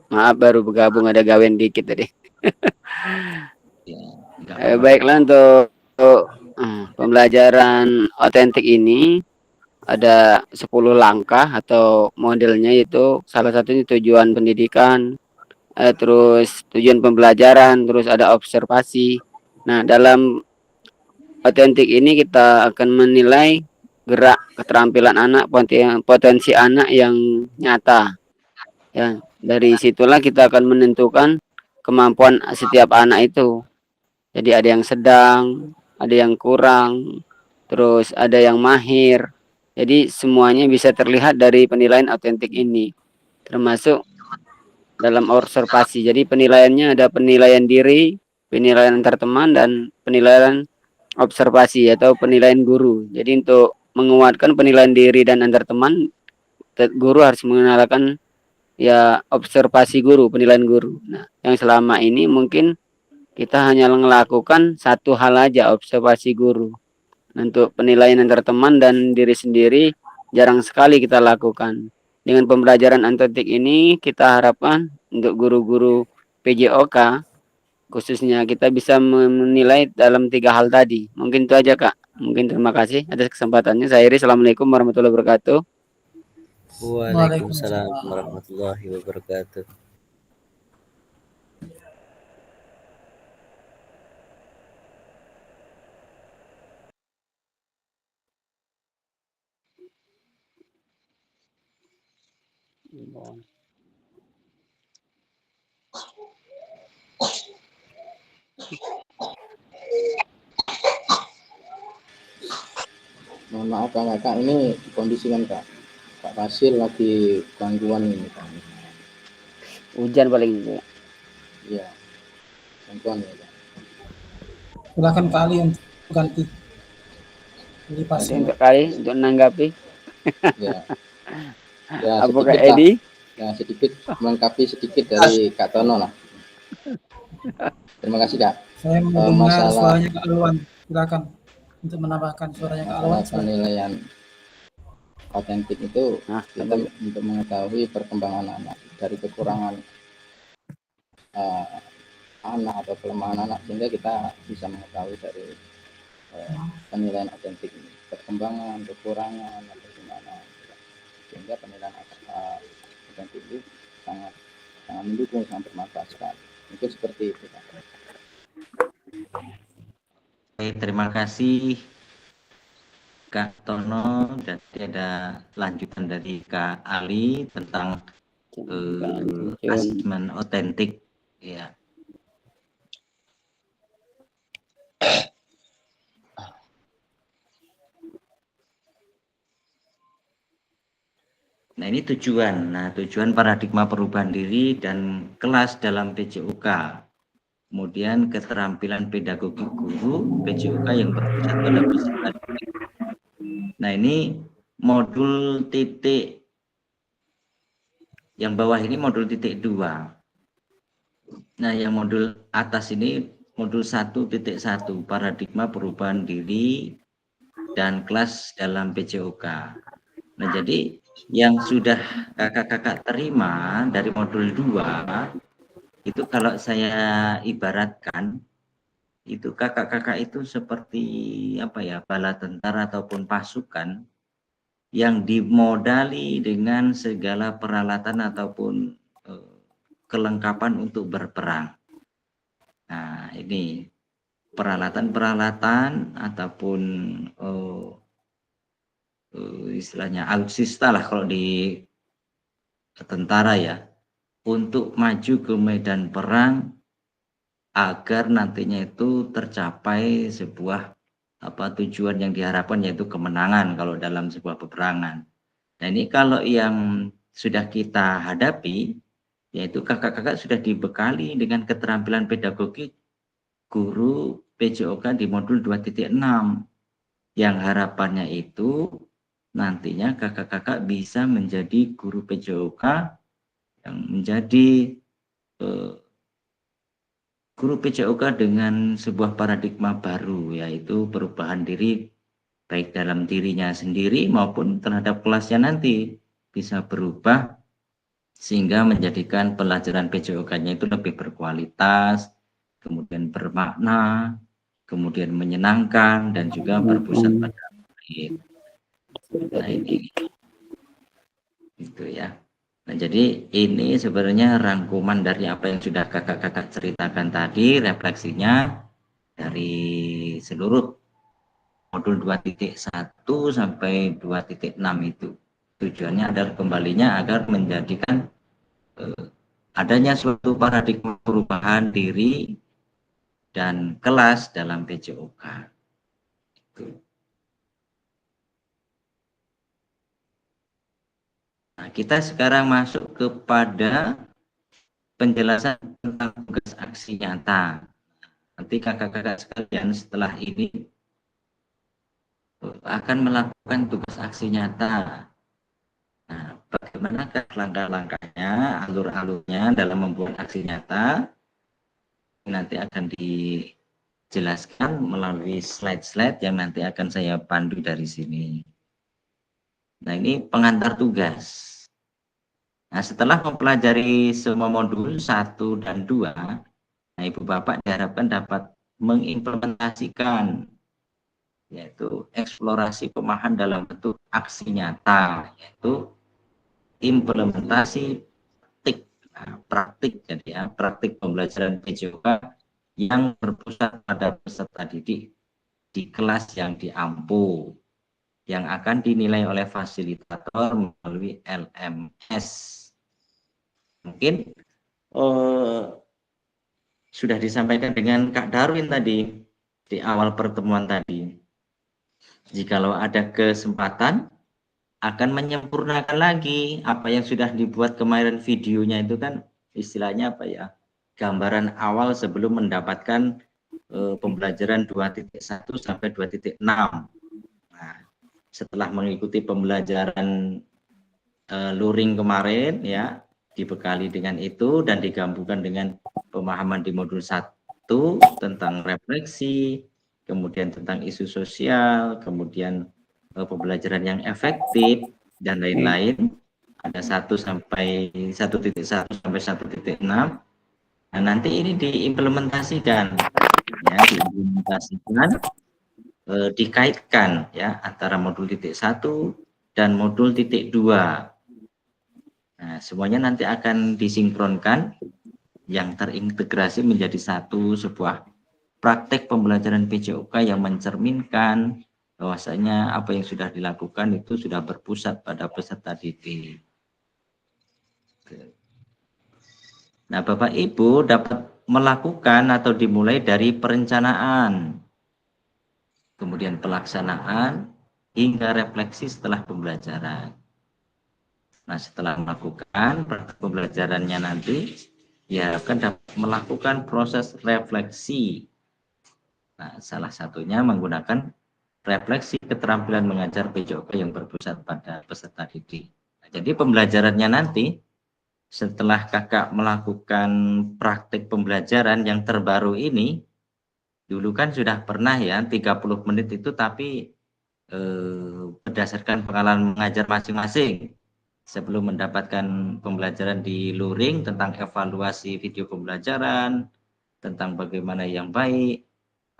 Maaf baru bergabung, ada gawen dikit tadi. Baiklah, untuk pembelajaran otentik ini ada 10 langkah atau modelnya, yaitu salah satunya tujuan pendidikan, terus tujuan pembelajaran, terus ada observasi. Nah, dalam otentik ini kita akan menilai gerak, keterampilan anak, potensi anak yang nyata. Ya, dari situlah kita akan menentukan kemampuan setiap anak itu. Jadi ada yang sedang, ada yang kurang, terus ada yang mahir. Jadi semuanya bisa terlihat dari penilaian otentik ini, termasuk dalam observasi. Jadi penilaiannya ada penilaian diri, penilaian antar teman, dan penilaian observasi atau penilaian guru. Jadi untuk menguatkan penilaian diri dan antar teman, guru harus mengenalkan ya observasi guru, penilaian guru. Nah, yang selama ini mungkin kita hanya melakukan satu hal aja, observasi guru. Untuk penilaian antar teman dan diri sendiri jarang sekali kita lakukan. Dengan pembelajaran otentik ini kita harapkan untuk guru-guru PJOK khususnya kita bisa menilai dalam 3 hal tadi. Mungkin itu aja, Kak. Mungkin terima kasih atas kesempatannya. Saya Iri. Assalamualaikum warahmatullahi wabarakatuh. Waalaikumsalam warahmatullahi wabarakatuh. Mohon maaf Kak, ini kondisi kan Kak Fasil lagi gangguan ini Kak. Hujan paling itu. Iya, gangguan ya Kak. Silakan kali untuk ganti. Jadi pasti untuk kali untuk menanggapi. Ya. Ya Apakah sedikit Edi? Ya sedikit melengkapi sedikit dari Kak Tono lah. Terima kasih Kak. Saya mendengar suaranya Kak Alwan. Silakan untuk menambahkan suaranya Kak Alwan. Penilaian otentik itu kita untuk mengetahui perkembangan anak dari kekurangan anak atau kelemahan anak, sehingga kita bisa mengetahui dari penilaian otentik ini perkembangan, kekurangan atau gimana, sehingga penilaian otentik itu sangat mendukung, sangat bermanfaat sekali. Mungkin seperti itu Pak. Oke, terima kasih Kak Tono. Dan ada lanjutan dari Kak Ali tentang asesmen otentik ya. Nah, ini tujuan. Nah, tujuan paradigma perubahan diri dan kelas dalam PJOK. Kemudian keterampilan pedagogi guru PJOK yang berpusat pada peserta didik. Nah, ini modul titik yang bawah ini modul titik 2. Nah, yang modul atas ini modul 1.1 paradigma perubahan diri dan kelas dalam PJOK. Nah, jadi yang sudah kakak-kakak terima dari modul 2 itu, kalau saya ibaratkan itu kakak-kakak itu seperti apa ya, bala tentara ataupun pasukan yang dimodali dengan segala peralatan ataupun kelengkapan untuk berperang. Nah, ini peralatan-peralatan ataupun istilahnya alutsista lah kalau di tentara ya, untuk maju ke medan perang agar nantinya itu tercapai sebuah tujuan yang diharapkan, yaitu kemenangan kalau dalam sebuah peperangan. Nah, ini kalau yang sudah kita hadapi, yaitu kakak-kakak sudah dibekali dengan keterampilan pedagogik guru PJOK di modul 2.6 yang harapannya itu nantinya kakak-kakak bisa menjadi guru PJOK yang menjadi guru PJOK dengan sebuah paradigma baru, yaitu perubahan diri baik dalam dirinya sendiri maupun terhadap kelasnya nanti bisa berubah sehingga menjadikan pelajaran PJOK-nya itu lebih berkualitas, kemudian bermakna, kemudian menyenangkan, dan juga berpusat pada murid. Nah, ini itu ya. Nah, jadi ini sebenarnya rangkuman dari apa yang sudah kakak-kakak ceritakan tadi, refleksinya dari seluruh modul 2.1 sampai 2.6 itu. Tujuannya adalah kembalinya agar menjadikan adanya suatu paradigma perubahan diri dan kelas dalam PJOK. Nah, kita sekarang masuk kepada penjelasan tentang tugas aksi nyata. Nanti kakak-kakak sekalian setelah ini akan melakukan tugas aksi nyata. Nah, bagaimana langkah-langkahnya, alur-alurnya dalam membuat aksi nyata, nanti akan dijelaskan melalui slide-slide yang nanti akan saya pandu dari sini. Nah, ini pengantar tugas. Nah, setelah mempelajari semua modul 1 dan 2, nah, Ibu Bapak diharapkan dapat mengimplementasikan, yaitu eksplorasi pemahaman dalam bentuk aksi nyata, yaitu implementasi praktik, jadi ya, praktik pembelajaran PJOK yang berpusat pada peserta didik di kelas yang diampu, yang akan dinilai oleh fasilitator melalui LMS. Mungkin sudah disampaikan dengan Kak Darwin tadi di awal pertemuan tadi. Jikalau ada kesempatan akan menyempurnakan lagi apa yang sudah dibuat kemarin, videonya itu kan istilahnya apa ya, gambaran awal sebelum mendapatkan pembelajaran 2.1 sampai 2.6. Nah, setelah mengikuti pembelajaran luring kemarin ya, dibekali dengan itu dan digabungkan dengan pemahaman di modul 1 tentang refleksi, kemudian tentang isu sosial, kemudian pembelajaran yang efektif dan lain-lain, ada 1 sampai 1.1 sampai 1.6. Nah, nanti ini diimplementasikan ya, dikaitkan ya antara modul 1 dan modul 2. Nah, semuanya nanti akan disinkronkan yang terintegrasi menjadi sebuah praktek pembelajaran PJOK yang mencerminkan bahwasanya apa yang sudah dilakukan itu sudah berpusat pada peserta didik. Nah, Bapak Ibu dapat melakukan atau dimulai dari perencanaan, kemudian pelaksanaan, hingga refleksi setelah pembelajaran. Nah, setelah melakukan pembelajarannya nanti, ya akan dapat melakukan proses refleksi. Nah, salah satunya menggunakan refleksi keterampilan mengajar PJOK yang berpusat pada peserta didik. Nah, jadi pembelajarannya nanti, setelah kakak melakukan praktik pembelajaran yang terbaru ini, dulu kan sudah pernah ya 30 menit itu, tapi berdasarkan pengalaman mengajar masing-masing. Sebelum mendapatkan pembelajaran di luring tentang evaluasi video pembelajaran, tentang bagaimana yang baik,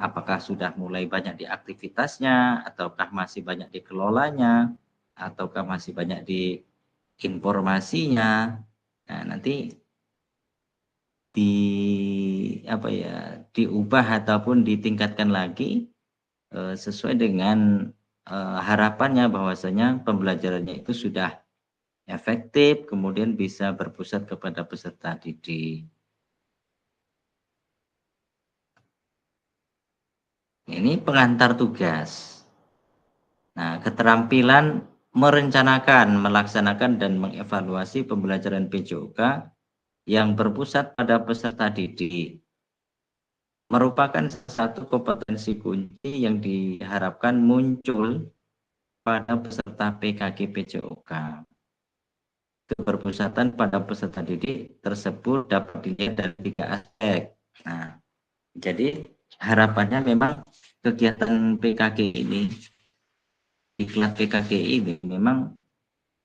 apakah sudah mulai banyak di aktivitasnya, ataukah masih banyak di kelolanya, ataukah masih banyak di informasinya. Nah, nanti diubah ataupun ditingkatkan lagi sesuai dengan harapannya bahwasanya pembelajarannya itu sudah efektif, kemudian bisa berpusat kepada peserta didik. Ini pengantar tugas. Nah, keterampilan merencanakan, melaksanakan, dan mengevaluasi pembelajaran PJOK yang berpusat pada peserta didik merupakan satu kompetensi kunci yang diharapkan muncul pada peserta PKG PJOK. Keberpusatan pada peserta didik tersebut dapat dilihat dari 3 aspek. Nah, jadi harapannya memang kegiatan PKG ini, diklat PKG ini memang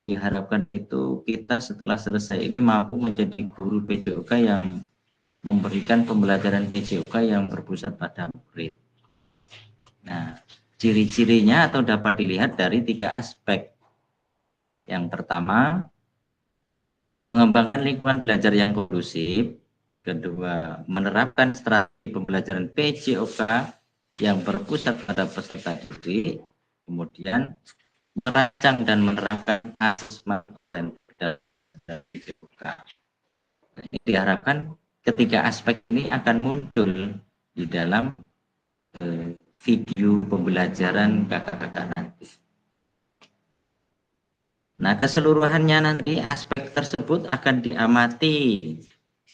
diharapkan itu kita setelah selesai ini mampu menjadi guru PJOK yang memberikan pembelajaran PJOK yang berpusat pada murid. Ciri-cirinya atau dapat dilihat dari 3 aspek. Yang pertama, mengembangkan lingkungan belajar yang kondusif. Kedua, menerapkan strategi pembelajaran PJOK yang berpusat pada peserta didik. Kemudian, merancang dan menerapkan asesmen dan PJOK. Ini diharapkan ketiga aspek ini akan muncul di dalam video pembelajaran kakak-kakak nanti. Nah, keseluruhannya nanti aspek tersebut akan diamati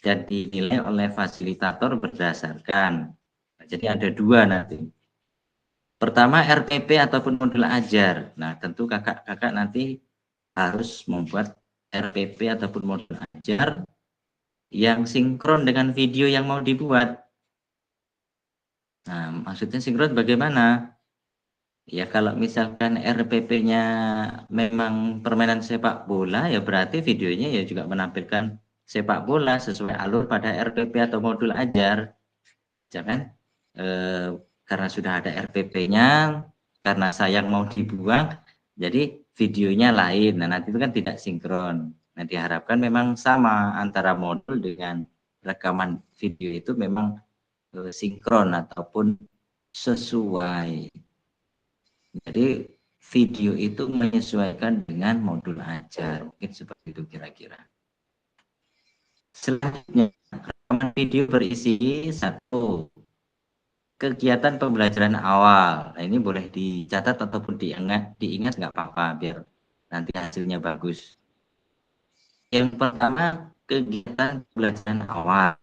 dan dinilai oleh fasilitator berdasarkan. Jadi ada 2 nanti. Pertama RPP ataupun modul ajar. Nah, tentu kakak-kakak nanti harus membuat RPP ataupun modul ajar yang sinkron dengan video yang mau dibuat. Nah, maksudnya sinkron bagaimana? Ya kalau misalkan RPP-nya memang permainan sepak bola, ya berarti videonya ya juga menampilkan sepak bola sesuai alur pada RPP atau modul ajar. Jangan karena sudah ada RPP-nya, karena sayang mau dibuang, jadi videonya lain. Nah, nanti itu kan tidak sinkron. Nah, diharapkan memang sama antara modul dengan rekaman video itu memang sinkron ataupun sesuai. Jadi video itu menyesuaikan dengan modul ajar, mungkin seperti itu kira-kira. Selanjutnya, rekaman video berisi 1. Kegiatan pembelajaran awal. Nah, ini boleh dicatat ataupun diingat nggak apa-apa biar nanti hasilnya bagus. Yang pertama, kegiatan pembelajaran awal.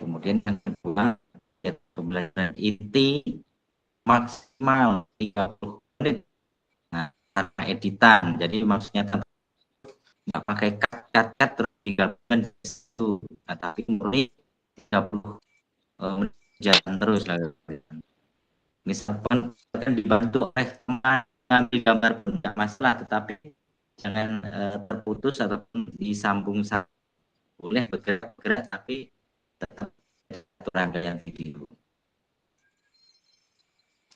Kemudian yang kedua, kegiatan pembelajaran inti maksimal 30 menit. Nah, tanpa editan. Jadi maksudnya nggak pakai cut terus digabungkan di situ. Nah, tapi murni 30 menit jalan terus lah. Misalkan dibantu oleh teman ngambil gambar pun tidak masalah, tetapi jangan terputus ataupun disambung boleh bergerak tapi tetap satu rangkaian video.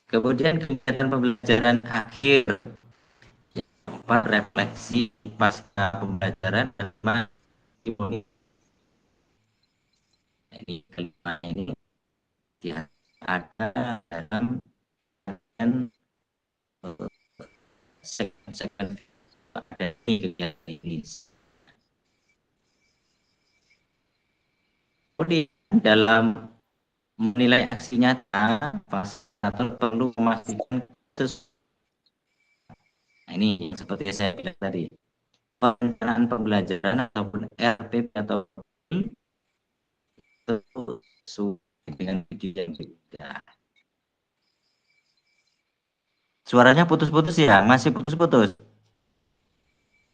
Kemudian kegiatan pembelajaran akhir, refleksi pasca pembelajaran dan ini kelima ini ya, ada dalam segmen ada kegiatan ini. Kemudian dalam menilai aksi nyata, fasilitator perlu memastikan terus. Nah, ini seperti saya bilang tadi, perencanaan pembelajaran ataupun RPP atau itu sesuai dengan video yang juga. Suaranya putus-putus ya, masih putus-putus.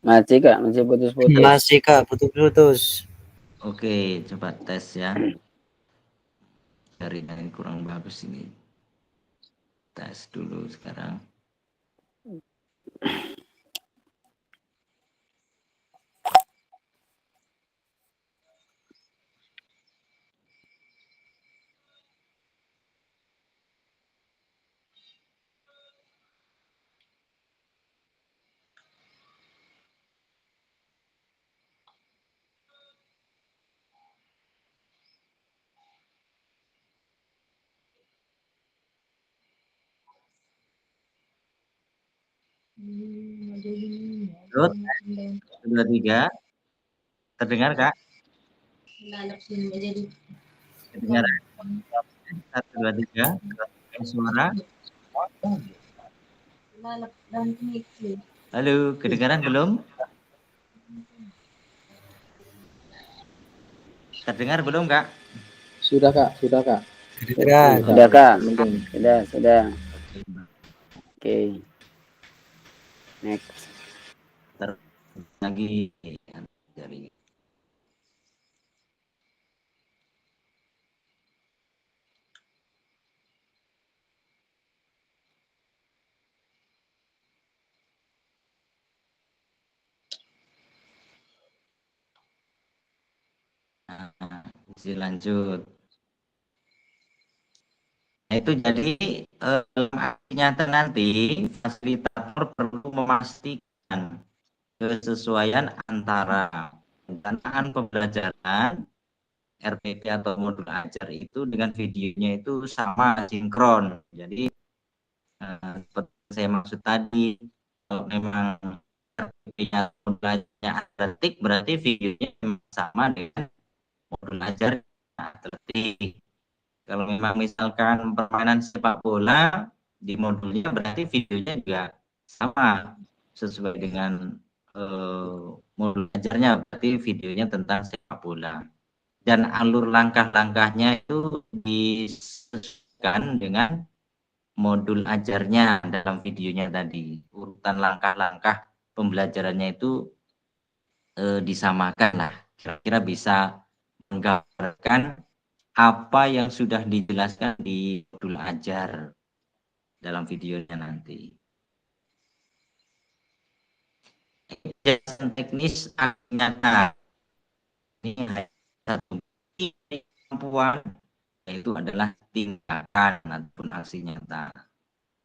Masih Kak, masih putus-putus. Masih Kak, putus-putus. Oke, coba tes ya. Jaringan kurang bagus ini. Tes dulu sekarang. Terus, 2, 3. Terdengar, Kak? Terdengar. 1, 2, 3. Suara. Halo, kedengaran belum? Terdengar belum, Kak? Sudah, Kak. Sudah, Kak. Sudah, Kak. Sudah. Oke. Next. Lagi dari lanjut. itu jadi nyata nanti fasilitator perlu memastikan kesesuaian antara perencanaan pembelajaran RPP atau modul ajar itu dengan videonya itu sama sinkron. Jadi seperti saya maksud tadi, kalau memang RPP-nya modulnya atletik, berarti videonya sama dengan modul ajar atletik. Kalau memang misalkan permainan sepak bola di modulnya, berarti videonya juga sama sesuai dengan modul ajarnya, berarti videonya tentang sepak bola. Dan alur langkah-langkahnya itu disesuaikan dengan modul ajarnya dalam videonya tadi. Urutan langkah-langkah pembelajarannya itu disamakan lah. Kira-kira bisa menggambarkan apa yang sudah dijelaskan di modul ajar dalam videonya nanti. Kejelasan teknis nyata. Ini satu kemampuan, yaitu adalah tindakan ataupun aksi nyata.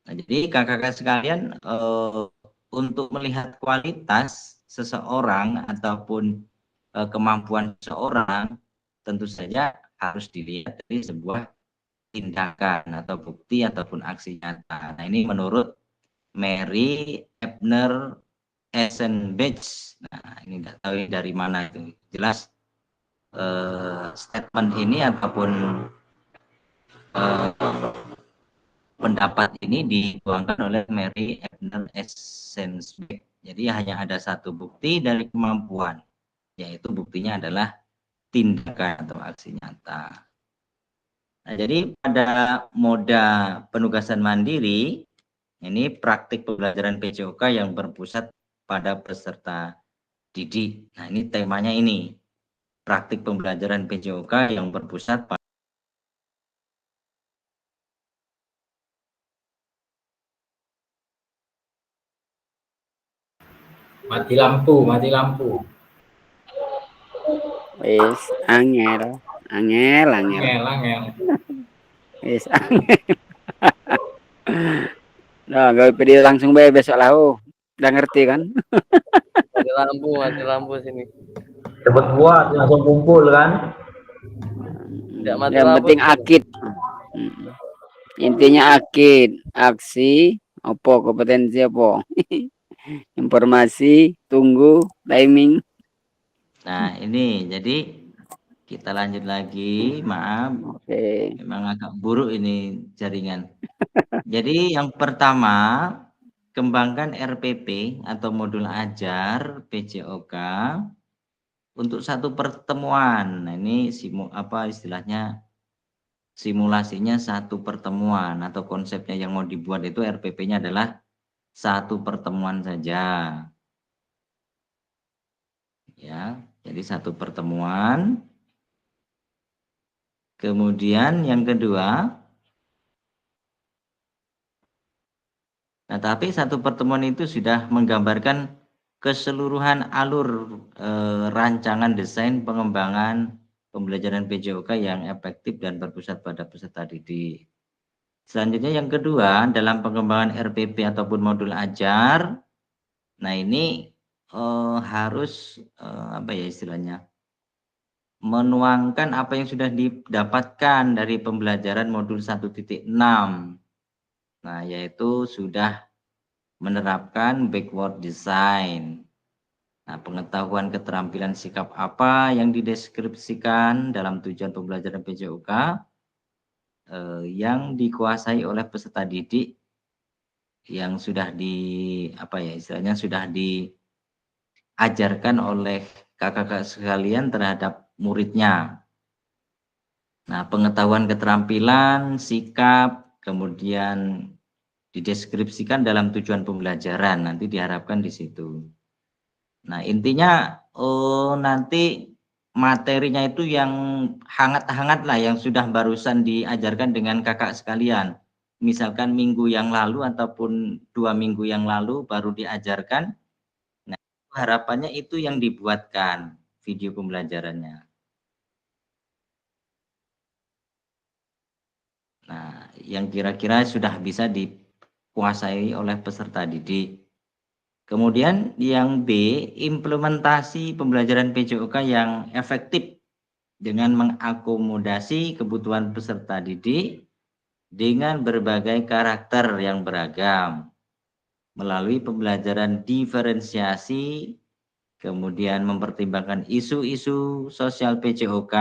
Nah, jadi kakak-kakak sekalian, untuk melihat kualitas seseorang ataupun kemampuan seseorang, tentu saja harus dilihat dari sebuah tindakan atau bukti ataupun aksi nyata. Nah, ini menurut Mary Ebner Eisenbach. Nah, ini tidak tahu dari mana itu. Jelas statement ini ataupun pendapat ini dituangkan oleh Mary Ebner Eisenbach. Jadi hanya ada satu bukti dari kemampuan, yaitu buktinya adalah tindakan atau aksi nyata. Nah, jadi pada moda penugasan mandiri, ini praktik pembelajaran PJOK yang berpusat pada peserta didik. Nah, ini temanya ini, praktik pembelajaran PJOK yang berpusat pada Mati lampu. Wis angel. Wis angel. Nah, gawe video langsung bae besok lah. Udah ngerti kan? Mati lampu sini. Cepet buat langsung kumpul kan. Yang penting akid. Intinya akid, aksi, kompetensi apa? Informasi, tunggu, timing. Nah, ini jadi kita lanjut lagi. Maaf, memang agak buruk ini jaringan. Jadi yang pertama, kembangkan RPP atau modul ajar PJOK untuk satu pertemuan. Nah, ini istilahnya simulasinya satu pertemuan, atau konsepnya yang mau dibuat itu RPP-nya adalah satu pertemuan saja. Ya, jadi satu pertemuan. Kemudian yang kedua, nah tapi satu pertemuan itu sudah menggambarkan keseluruhan alur rancangan desain pengembangan pembelajaran PJOK yang efektif dan berpusat pada peserta didik. Selanjutnya yang kedua, dalam pengembangan RPP ataupun modul ajar, nah ini harus istilahnya menuangkan apa yang sudah didapatkan dari pembelajaran modul 1.6. Nah, yaitu sudah menerapkan backward design. Nah, pengetahuan keterampilan sikap apa yang dideskripsikan dalam tujuan pembelajaran PJOK yang dikuasai oleh peserta didik yang sudah sudah diajarkan oleh kakak-kakak sekalian terhadap muridnya. Nah, pengetahuan keterampilan, sikap, kemudian dideskripsikan dalam tujuan pembelajaran, nanti diharapkan di situ. Nah, intinya nanti materinya itu yang hangat-hangat lah, yang sudah barusan diajarkan dengan kakak sekalian. Misalkan minggu yang lalu ataupun 2 minggu yang lalu baru diajarkan. Nah, harapannya itu yang dibuatkan video pembelajarannya. Nah, yang kira-kira sudah bisa dikuasai oleh peserta didik. Kemudian yang B, implementasi pembelajaran PJOK yang efektif dengan mengakomodasi kebutuhan peserta didik dengan berbagai karakter yang beragam melalui pembelajaran diferensiasi, kemudian mempertimbangkan isu-isu sosial PJOK,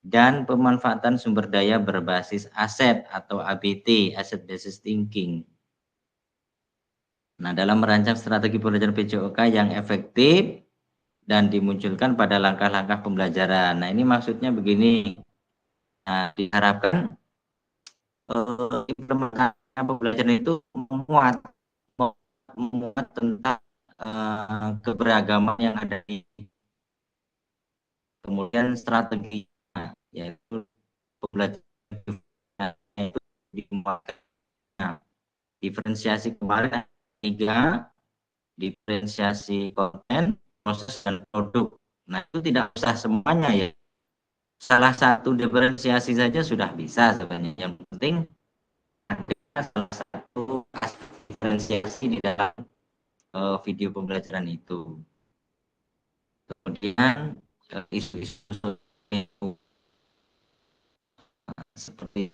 dan pemanfaatan sumber daya berbasis aset atau ABT, Asset Based Thinking. Nah, dalam merancang strategi pembelajaran PJOK yang efektif dan dimunculkan pada langkah-langkah pembelajaran. Nah, ini maksudnya begini. Nah, diharapkan implementasi pembelajaran itu memuat tentang keberagaman yang ada di, kemudian strategi, yaitu pembelajaran itu dikembangkan. Nah, diferensiasi kemarin 3, diferensiasi konten, proses, dan produk. Nah, itu tidak usah semuanya ya. Salah satu diferensiasi saja sudah bisa sebenarnya. Yang penting ada salah satu diferensiasi di dalam video pembelajaran itu. Kemudian isu-isu seperti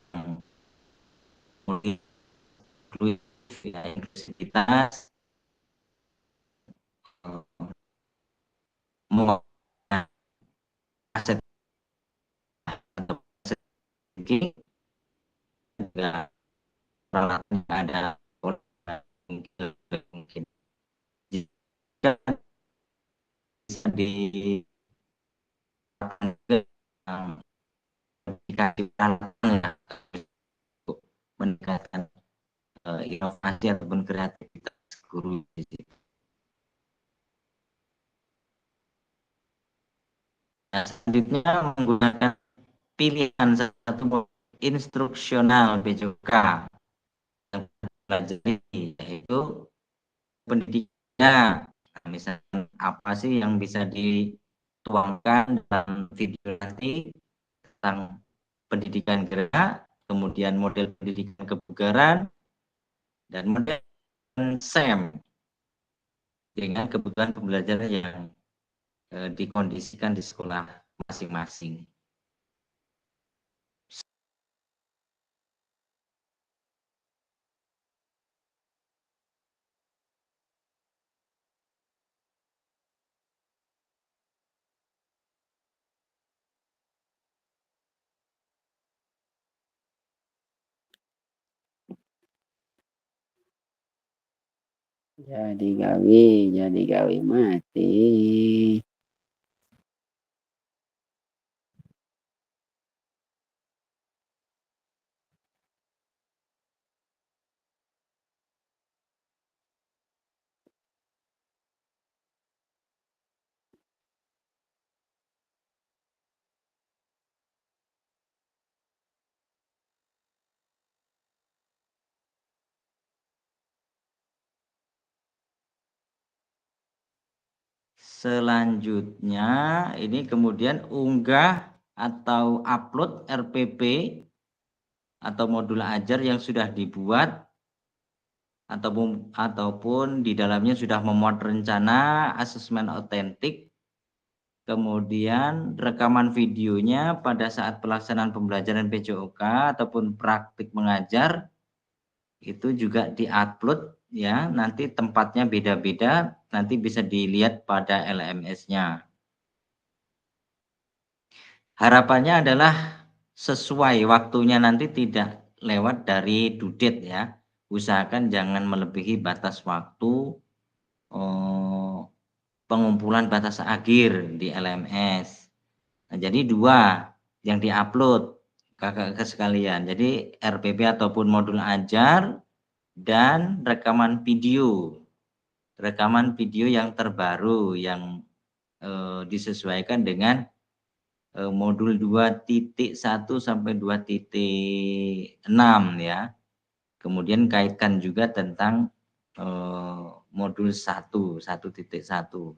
inklusivitas, aset juga peralatannya ada mungkin jika bisa meningkatkan inovasi ataupun kreativitas guru di situ. Nah, selanjutnya menggunakan pilihan satu instruksional PJOK yang pelajari, yaitu pendidikan. Nah, misalnya apa sih yang bisa dituangkan dalam video nanti tentang pendidikan gerak, kemudian model pendidikan kebugaran, dan model SEM dengan kebutuhan pembelajaran yang dikondisikan di sekolah masing-masing. Jadi gawe mati. Selanjutnya ini kemudian unggah atau upload RPP atau modul ajar yang sudah dibuat ataupun di dalamnya sudah memuat rencana asesmen otentik, kemudian rekaman videonya pada saat pelaksanaan pembelajaran PJOK ataupun praktik mengajar itu juga diupload ya, nanti tempatnya beda-beda, nanti bisa dilihat pada LMS-nya. Harapannya adalah sesuai waktunya, nanti tidak lewat dari due date ya. Usahakan jangan melebihi batas waktu pengumpulan batas akhir di LMS. Nah, jadi 2 yang diupload kakak-kakak sekalian. Jadi RPP ataupun modul ajar dan rekaman video. Rekaman video yang terbaru yang disesuaikan dengan modul 2.1 sampai 2.6 ya. Kemudian kaitkan juga tentang modul 1.1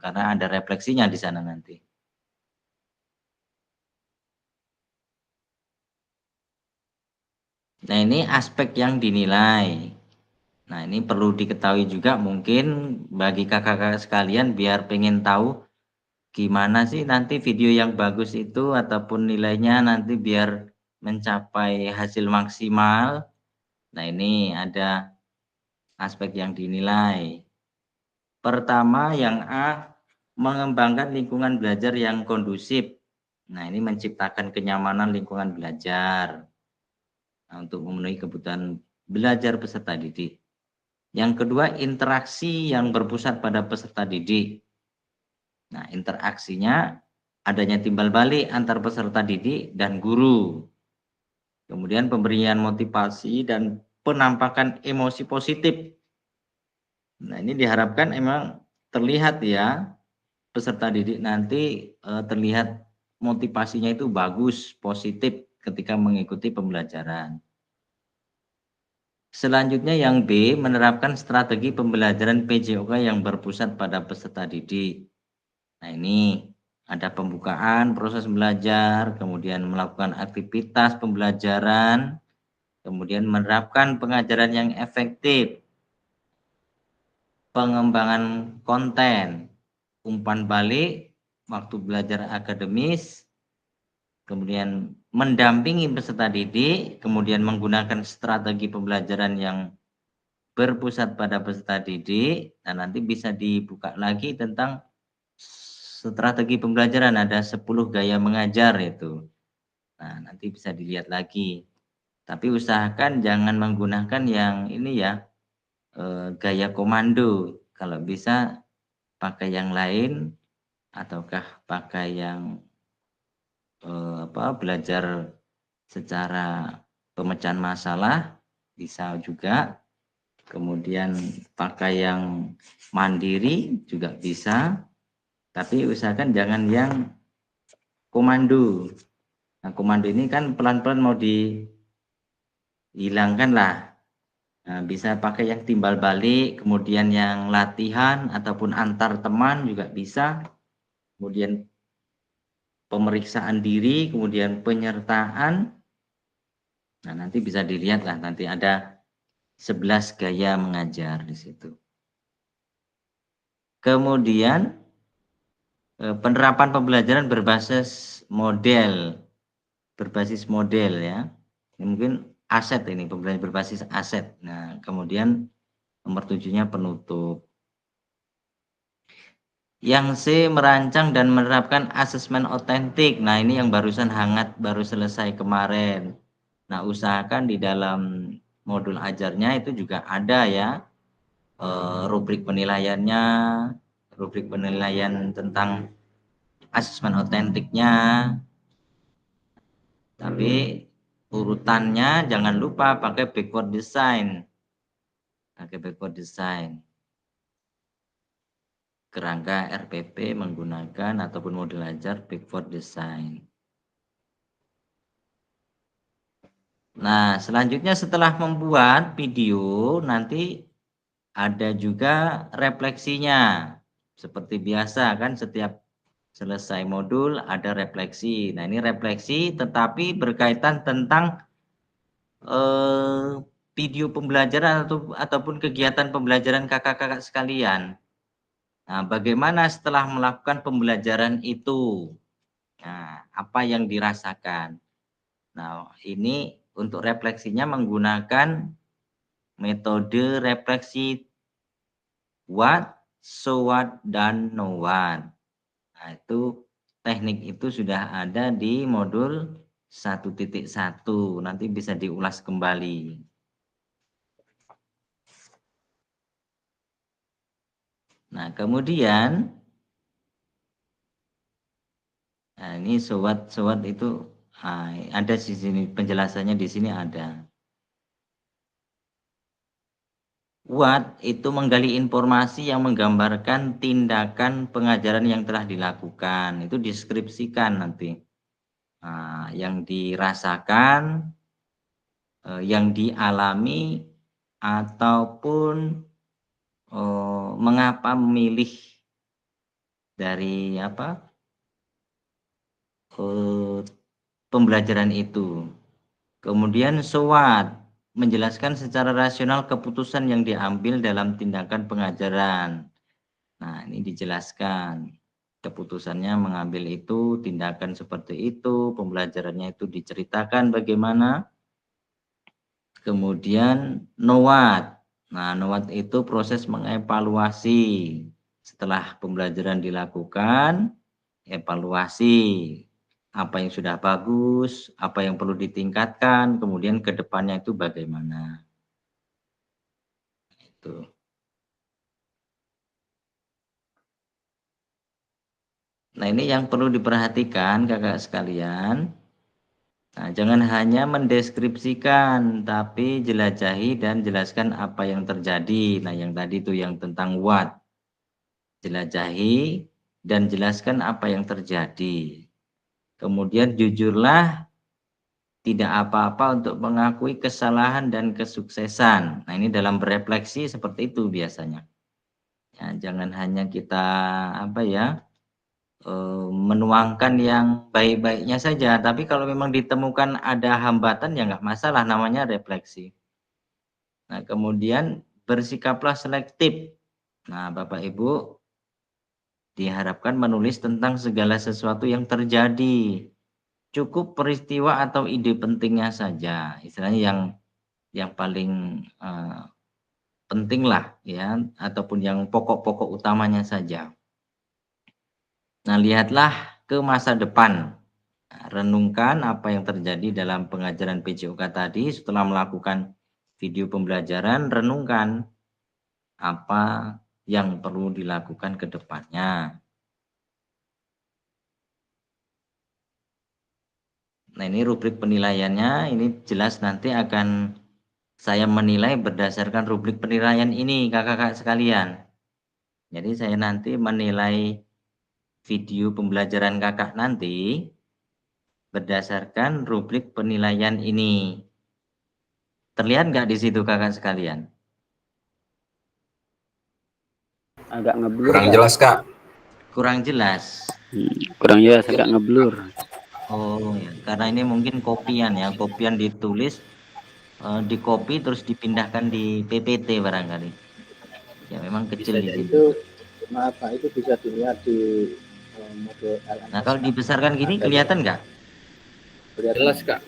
karena ada refleksinya di sana nanti. Nah, ini aspek yang dinilai. Nah, ini perlu diketahui juga mungkin bagi kakak-kakak sekalian biar pengen tahu gimana sih nanti video yang bagus itu ataupun nilainya nanti biar mencapai hasil maksimal. Nah, ini ada aspek yang dinilai. Pertama, yang A, mengembangkan lingkungan belajar yang kondusif. Nah, ini menciptakan kenyamanan lingkungan belajar untuk memenuhi kebutuhan belajar peserta didik. Yang kedua, interaksi yang berpusat pada peserta didik. Nah, interaksinya adanya timbal balik antar peserta didik dan guru. Kemudian pemberian motivasi dan penampakan emosi positif. Nah, ini diharapkan emang terlihat ya, peserta didik nanti terlihat motivasinya itu bagus, positif ketika mengikuti pembelajaran. Selanjutnya yang B, menerapkan strategi pembelajaran PJOK yang berpusat pada peserta didik. Nah, ini ada pembukaan proses belajar, kemudian melakukan aktivitas pembelajaran, kemudian menerapkan pengajaran yang efektif, pengembangan konten, umpan balik, waktu belajar akademis, kemudian mendampingi peserta didik, kemudian menggunakan strategi pembelajaran yang berpusat pada peserta didik. Dan nanti bisa dibuka lagi tentang strategi pembelajaran, ada 10 gaya mengajar itu. Nah, nanti bisa dilihat lagi. Tapi usahakan jangan menggunakan yang ini ya, gaya komando. Kalau bisa pakai yang lain, ataukah pakai yang belajar secara pemecahan masalah bisa juga. Kemudian pakai yang mandiri juga bisa. Tapi usahakan jangan yang komando. Nah, komando ini kan pelan-pelan mau dihilangkan lah. Nah, bisa pakai yang timbal balik, kemudian yang latihan ataupun antar teman juga bisa. Kemudian pemeriksaan diri, kemudian penyertaan. Nah, nanti bisa dilihat lah, nanti ada 11 gaya mengajar di situ. Kemudian penerapan pembelajaran berbasis model ya. Ini mungkin aset, ini pembelajaran berbasis aset. Nah, kemudian nomor 7-nya penutup. Yang C, merancang dan menerapkan asesmen otentik. Nah, ini yang barusan hangat, baru selesai kemarin. Nah, usahakan di dalam modul ajarnya itu juga ada ya rubrik penilaiannya, rubrik penilaian tentang asesmen otentiknya. Tapi urutannya jangan lupa pakai backward design. Pakai backward design. Kerangka RPP menggunakan ataupun modul ajar backward design. Nah, selanjutnya setelah membuat video nanti ada juga refleksinya. Seperti biasa kan, setiap selesai modul ada refleksi. Nah, ini refleksi tetapi berkaitan tentang video pembelajaran ataupun kegiatan pembelajaran kakak-kakak sekalian. Nah, bagaimana setelah melakukan pembelajaran itu? Nah, apa yang dirasakan? Nah, ini untuk refleksinya menggunakan metode refleksi what, so what, dan no what. Nah, itu teknik itu sudah ada di modul 1.1. Nanti bisa diulas kembali. Nah, kemudian ini so what itu ada di sini penjelasannya, di sini ada. What itu menggali informasi yang menggambarkan tindakan pengajaran yang telah dilakukan. Itu deskripsikan nanti. Nah, yang dirasakan, yang dialami, ataupun mengapa memilih dari pembelajaran itu. Kemudian so what, menjelaskan secara rasional keputusan yang diambil dalam tindakan pengajaran. Nah, ini dijelaskan. Keputusannya mengambil itu, tindakan seperti itu, pembelajarannya itu diceritakan bagaimana. Kemudian NOWAT. Nah, NOWAT itu proses mengevaluasi. Setelah pembelajaran dilakukan, evaluasi. Apa yang sudah bagus, apa yang perlu ditingkatkan, kemudian ke depannya itu bagaimana. Itu. Nah, ini yang perlu diperhatikan kakak sekalian. Nah, jangan hanya mendeskripsikan, tapi jelajahi dan jelaskan apa yang terjadi. Nah, yang tadi itu yang tentang what. Jelajahi dan jelaskan apa yang terjadi. Kemudian jujurlah, tidak apa-apa untuk mengakui kesalahan dan kesuksesan. Nah, ini dalam berefleksi seperti itu biasanya. Ya, jangan hanya kita menuangkan yang baik-baiknya saja, tapi kalau memang ditemukan ada hambatan ya nggak masalah, namanya refleksi. Nah, kemudian bersikaplah selektif. Nah, Bapak Ibu diharapkan menulis tentang segala sesuatu yang terjadi. Cukup peristiwa atau ide pentingnya saja, istilahnya yang paling penting lah ya, ataupun yang pokok-pokok utamanya saja. Nah, lihatlah ke masa depan. Nah, renungkan apa yang terjadi dalam pengajaran PJOK tadi. Setelah melakukan video pembelajaran, renungkan apa yang perlu dilakukan ke depannya. Nah, ini rubrik penilaiannya, ini jelas nanti akan saya menilai berdasarkan rubrik penilaian ini, kakak-kakak sekalian. Jadi saya nanti menilai video pembelajaran kakak nanti berdasarkan rubrik penilaian ini. Terlihat nggak di situ kakak sekalian? Agak ngeblur. Kurang jelas, Kak. Kurang jelas. Kurang jelas, agak ngeblur. Oh ya, karena ini mungkin kopian ya, kopian ditulis, di copy terus dipindahkan di PPT barangkali. Ya memang kecil di sini. Itu maaf Pak, itu bisa dilihat di mode LMS. Nah, kalau dibesarkan gini kelihatan nggak? Jelas, Kak.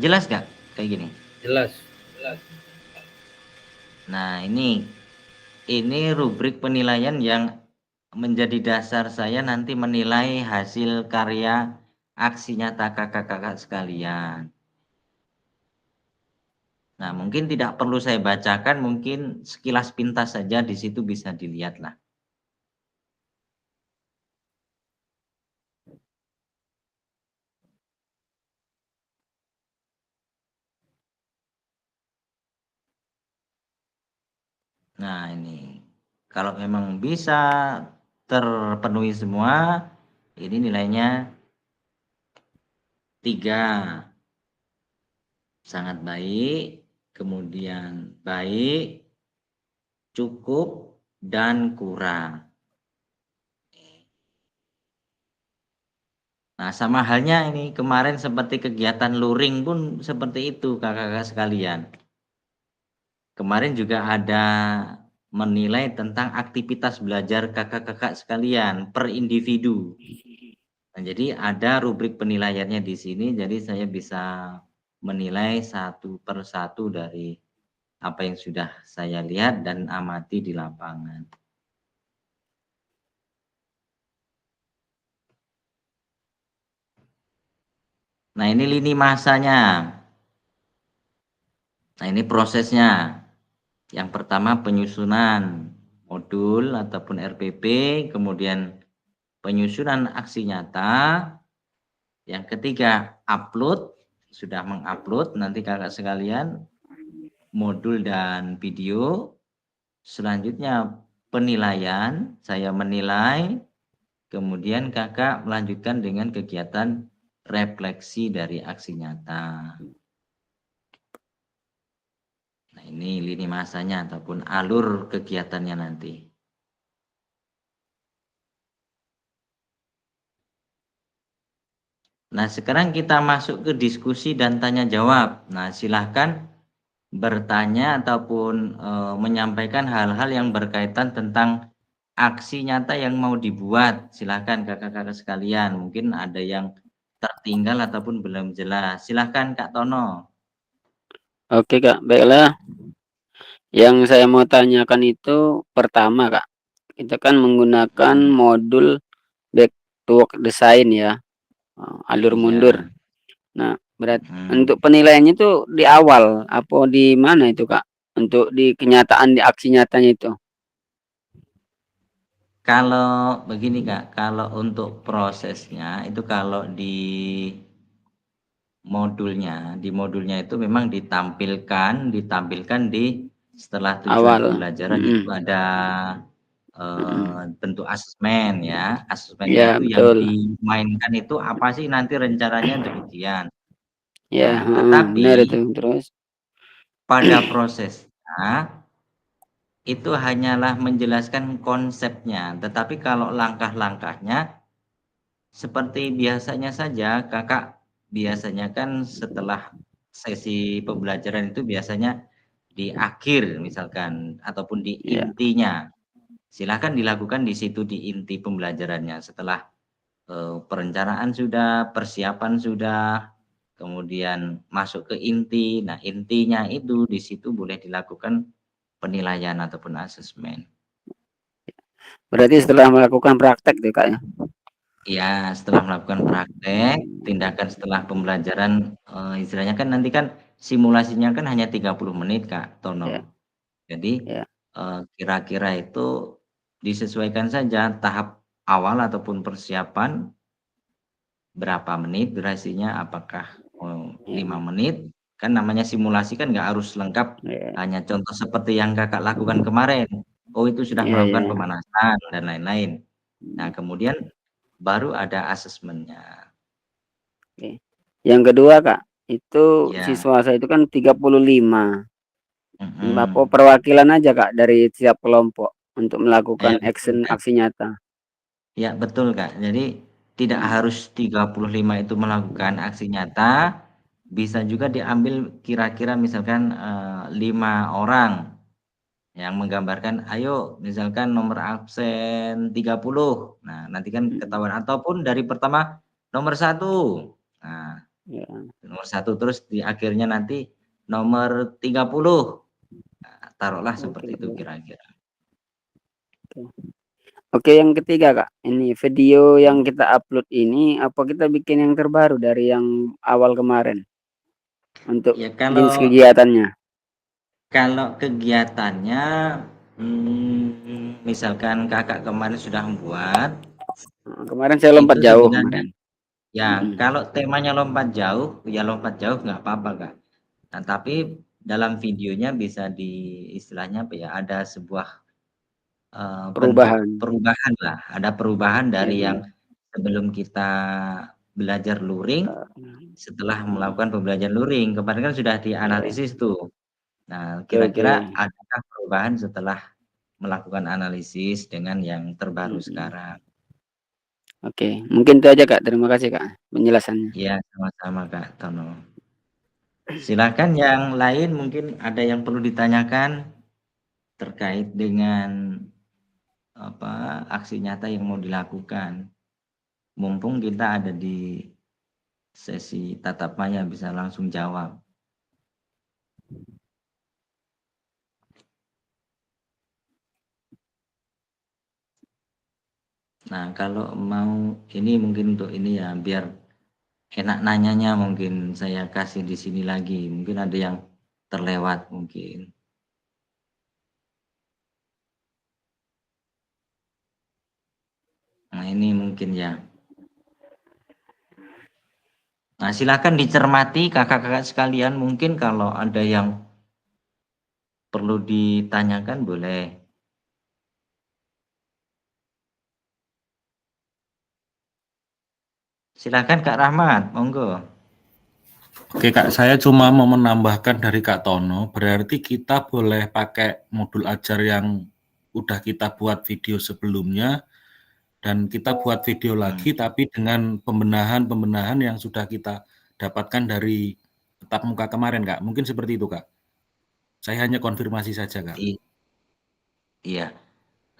Jelas nggak kayak gini? Jelas. Nah, ini rubrik penilaian yang menjadi dasar saya nanti menilai hasil karya aksi nyata kakak-kakak sekalian. Nah, mungkin tidak perlu saya bacakan, mungkin sekilas pintas saja di situ bisa dilihat lah. Nah, ini kalau memang bisa terpenuhi semua, ini nilainya 3. Sangat baik, kemudian baik, cukup, dan kurang. Nah, sama halnya ini kemarin seperti kegiatan luring pun seperti itu kakak-kakak sekalian. Kemarin juga ada menilai tentang aktivitas belajar kakak-kakak sekalian per individu. Nah, jadi ada rubrik penilaiannya di sini, jadi saya bisa menilai satu per satu dari apa yang sudah saya lihat dan amati di lapangan. Nah, ini lini masanya. Nah, ini prosesnya. Yang pertama penyusunan modul ataupun RPP, kemudian penyusunan aksi nyata. Yang ketiga upload, sudah mengupload nanti kakak sekalian modul dan video. Selanjutnya penilaian, saya menilai, kemudian kakak melanjutkan dengan kegiatan refleksi dari aksi nyata. Nah, ini lini masanya ataupun alur kegiatannya nanti. Nah, sekarang kita masuk ke diskusi dan tanya jawab. Nah, silahkan bertanya ataupun menyampaikan hal-hal yang berkaitan tentang aksi nyata yang mau dibuat. Silahkan kakak-kakak sekalian, mungkin ada yang tertinggal ataupun belum jelas. Silahkan Kak Tono. Oke Kak, baiklah. Yang saya mau tanyakan itu pertama Kak, kita kan menggunakan modul back to work design ya, alur mundur. Nah, berarti untuk penilaiannya itu di awal apa di mana itu Kak? Untuk di kenyataan di aksi nyatanya itu. Kalau begini Kak, kalau untuk prosesnya itu kalau di modulnya itu memang ditampilkan di setelah tujuan pembelajaran itu ada bentuk asesmen ya. Asesmennya itu yang dimainkan itu apa sih nanti rencananya demikian. Ya, Nah, tetapi benar itu. Terus pada prosesnya itu hanyalah menjelaskan konsepnya, tetapi kalau langkah-langkahnya seperti biasanya saja, Kakak biasanya kan setelah sesi pembelajaran itu biasanya di akhir misalkan ataupun di intinya. Silahkan dilakukan di situ di inti pembelajarannya setelah perencanaan sudah, persiapan sudah, kemudian masuk ke inti. Nah, intinya itu di situ boleh dilakukan penilaian ataupun asesmen. Berarti setelah melakukan praktek tuh Kak ya? Iya, setelah melakukan praktek, tindakan setelah pembelajaran, istilahnya kan nanti kan simulasinya kan hanya 30 menit Kak Tono. Jadi kira-kira itu disesuaikan saja tahap awal ataupun persiapan berapa menit durasinya, apakah 5 menit, kan namanya simulasi kan nggak harus lengkap, hanya contoh seperti yang Kakak lakukan kemarin. Oh itu sudah melakukan pemanasan dan lain-lain. Nah kemudian baru ada asesmennya. Yang kedua Kak, itu siswa saya itu kan 35. Apa perwakilan aja Kak dari setiap kelompok untuk melakukan aksi nyata. Ya betul Kak, jadi tidak harus 35 itu melakukan aksi nyata, bisa juga diambil kira-kira misalkan 5 orang yang menggambarkan, ayo misalkan nomor absen 30. Nah nanti kan ketahuan, ataupun dari pertama nomor 1. Nah nomor 1 terus di akhirnya nanti nomor 30. Nah, taruhlah seperti itu kira-kira. Oke, yang ketiga Kak, ini video yang kita upload ini apa kita bikin yang terbaru dari yang awal kemarin untuk jenis kegiatannya? Kalau kegiatannya, misalkan Kakak kemarin sudah membuat. Kemarin saya lompat jauh kemarin. Ya, kalau temanya lompat jauh, ya lompat jauh nggak apa-apa Kak. Nah, tapi dalam videonya bisa istilahnya apa ya, ada sebuah perubahan lah. Ada perubahan dari yang sebelum kita belajar luring, setelah melakukan pembelajaran luring. Kemarin kan sudah dianalisis tuh. Nah, kira-kira adakah perubahan setelah melakukan analisis dengan yang terbaru sekarang? Oke, mungkin itu aja Kak. Terima kasih Kak penjelasannya. Iya, sama-sama Kak Tono. Silakan yang lain, mungkin ada yang perlu ditanyakan terkait dengan aksi nyata yang mau dilakukan. Mumpung kita ada di sesi tatap maya bisa langsung jawab. Nah, kalau mau ini mungkin untuk ini ya, biar enak nanyanya mungkin saya kasih di sini lagi. Mungkin ada yang terlewat mungkin. Nah, ini mungkin ya. Nah, silakan dicermati kakak-kakak sekalian. Mungkin kalau ada yang perlu ditanyakan boleh. Silakan Kak Rahmat, monggo. Oke Kak, saya cuma mau menambahkan dari Kak Tono, berarti kita boleh pakai modul ajar yang udah kita buat video sebelumnya, dan kita buat video lagi tapi dengan pembenahan yang sudah kita dapatkan dari tatap muka kemarin, Kak. Mungkin seperti itu, Kak. Saya hanya konfirmasi saja, Kak. Iya.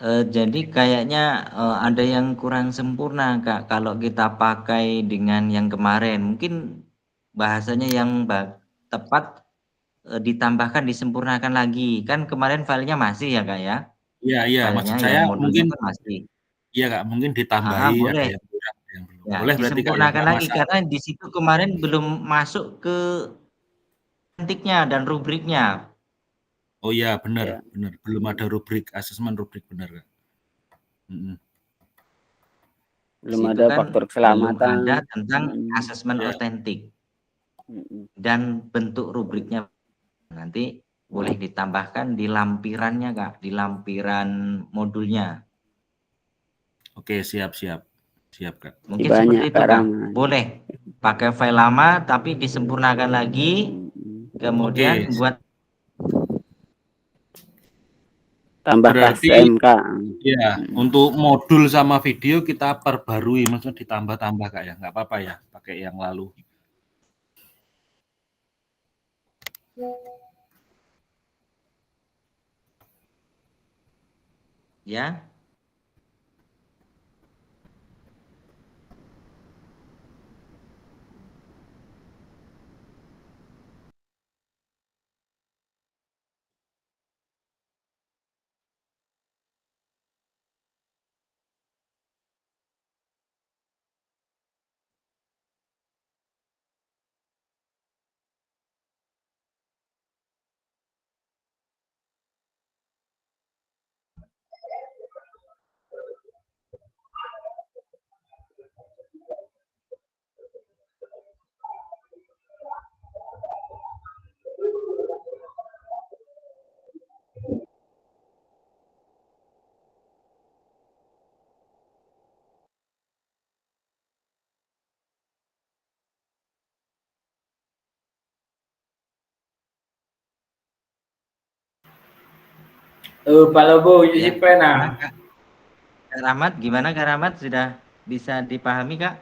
Jadi kayaknya ada yang kurang sempurna, Kak, kalau kita pakai dengan yang kemarin. Mungkin bahasanya yang tepat ditambahkan, disempurnakan lagi. Kan kemarin filenya masih ya, Kak, ya? Iya, maksud Filenya saya yang modulnya mungkin kan masih. iya, Kak, mungkin ditambahi ada Boleh. yang kurang, ada yang belum. Ya, Boleh berarti, Kak, ya, disempurnakan nggak lagi masalah. karena di situ kemarin belum masuk ke titiknya dan rubriknya. Oh iya, benar. Belum ada rubrik, asesmen rubrik, benar, Kak. Belum Situ ada kan faktor belum keselamatan. ada tentang asesmen otentik dan bentuk rubriknya. Nanti boleh ditambahkan di lampirannya, Kak, di lampiran modulnya. Oke, siap, Kak. Mungkin seperti itu, Kak. Boleh pakai file lama tapi disempurnakan lagi, kemudian buat tambah berarti Kak. Ya, untuk modul sama video kita perbarui, maksudnya ditambah-tambah, Kak, ya, nggak apa-apa ya, pakai yang lalu. Ya. Pak Lobo, isi pena. Kak Rahmat, gimana Kak Rahmat? Sudah bisa dipahami, Kak?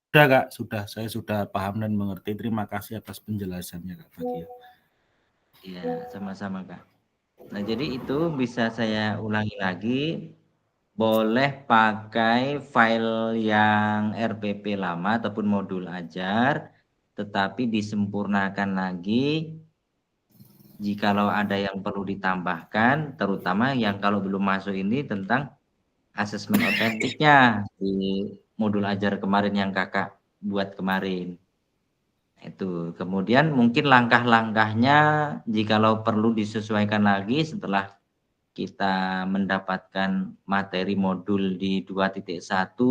Sudah, Kak, sudah. Saya sudah paham dan mengerti. Terima kasih atas penjelasannya, Kak Fakia. Iya, sama-sama, Kak. Nah, jadi itu bisa saya ulangi lagi. Boleh pakai file yang RPP lama ataupun modul ajar, tetapi disempurnakan lagi jikalau ada yang perlu ditambahkan, terutama yang kalau belum masuk ini tentang asesmen otentiknya di modul ajar kemarin yang Kakak buat kemarin. Itu. Kemudian mungkin langkah-langkahnya jikalau perlu disesuaikan lagi setelah kita mendapatkan materi modul di 2.1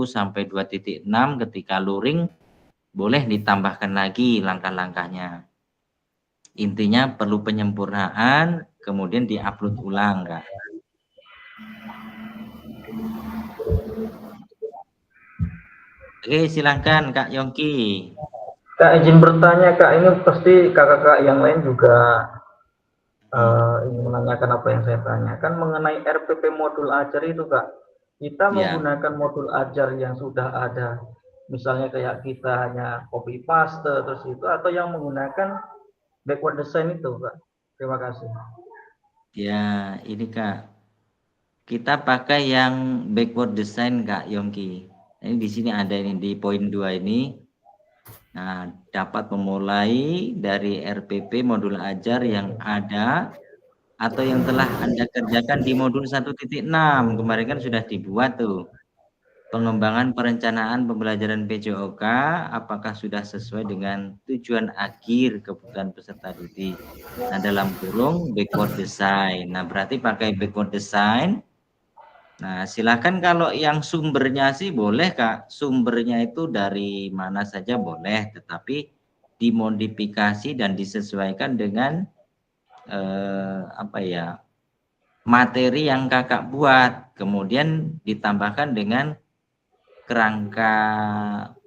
sampai 2.6 ketika luring, boleh ditambahkan lagi langkah-langkahnya. Intinya perlu penyempurnaan, kemudian diupload ulang, Kak. Oke, silahkan Kak Yongki. Kak, izin bertanya, Kak, ini pasti kakak-kakak yang lain juga ingin menanyakan apa yang saya tanyakan mengenai RPP modul ajar itu, Kak. Kita menggunakan modul ajar yang sudah ada, misalnya kayak kita hanya copy paste terus itu, atau yang menggunakan backward design itu, Kak. Terima kasih. Ya, ini Kak. Kita pakai yang backward design, Kak Yongki. Ini di sini ada ini di poin 2 ini. Nah, dapat memulai dari RPP modul ajar yang ada atau yang telah Anda kerjakan di modul 1.6. Kemarin kan sudah dibuat tuh. Pengembangan perencanaan pembelajaran PJOK apakah sudah sesuai dengan tujuan akhir kebutuhan peserta didik. Nah, dalam kurung backward design. Nah, berarti pakai backward design. Nah, silakan kalau yang sumbernya sih boleh, Kak. Sumbernya itu dari mana saja boleh, tetapi dimodifikasi dan disesuaikan dengan materi yang Kakak buat. Kemudian ditambahkan dengan kerangka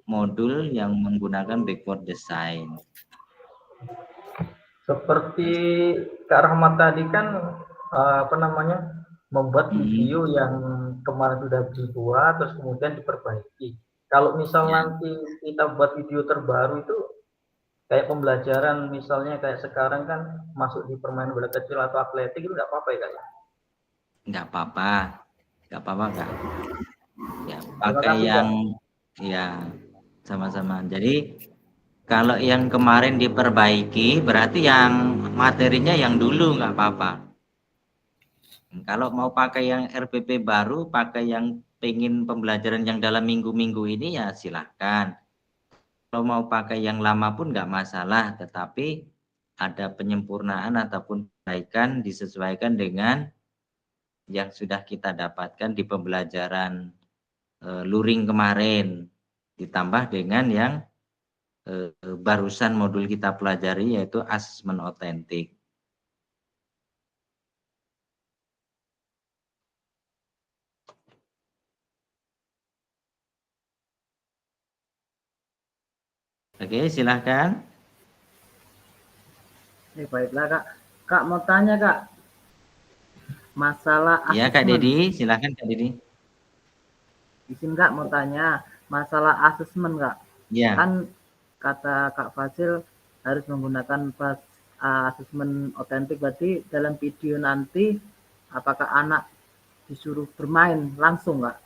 modul yang menggunakan backward design. Seperti Kak Rahmat tadi kan apa namanya, membuat video yang kemarin sudah dibuat terus kemudian diperbaiki. Kalau misal nanti kita buat video terbaru itu kayak pembelajaran, misalnya kayak sekarang kan masuk di permainan bola kecil atau atletik, itu nggak apa-apa ya Kak ya? Nggak apa-apa Kak. Ya, pakai yang ya sama-sama. Jadi kalau yang kemarin diperbaiki berarti yang materinya yang dulu nggak apa-apa. Kalau mau pakai yang RPP baru, pakai yang pengen pembelajaran yang dalam minggu-minggu ini ya silahkan. Kalau mau pakai yang lama pun nggak masalah, tetapi ada penyempurnaan ataupun perbaikan disesuaikan dengan yang sudah kita dapatkan di pembelajaran luring kemarin, ditambah dengan yang barusan modul kita pelajari yaitu asesmen otentik. Oke, silahkan. Baiklah Kak. Kak mau tanya Kak, masalah asesmen. Ya Kak Dedi, silahkan Kak Dedi. Izin Kak mau tanya, masalah asesmen Kak. Ya. Kan kata Kak Fasil harus menggunakan asesmen otentik, berarti dalam video nanti apakah anak disuruh bermain langsung Kak?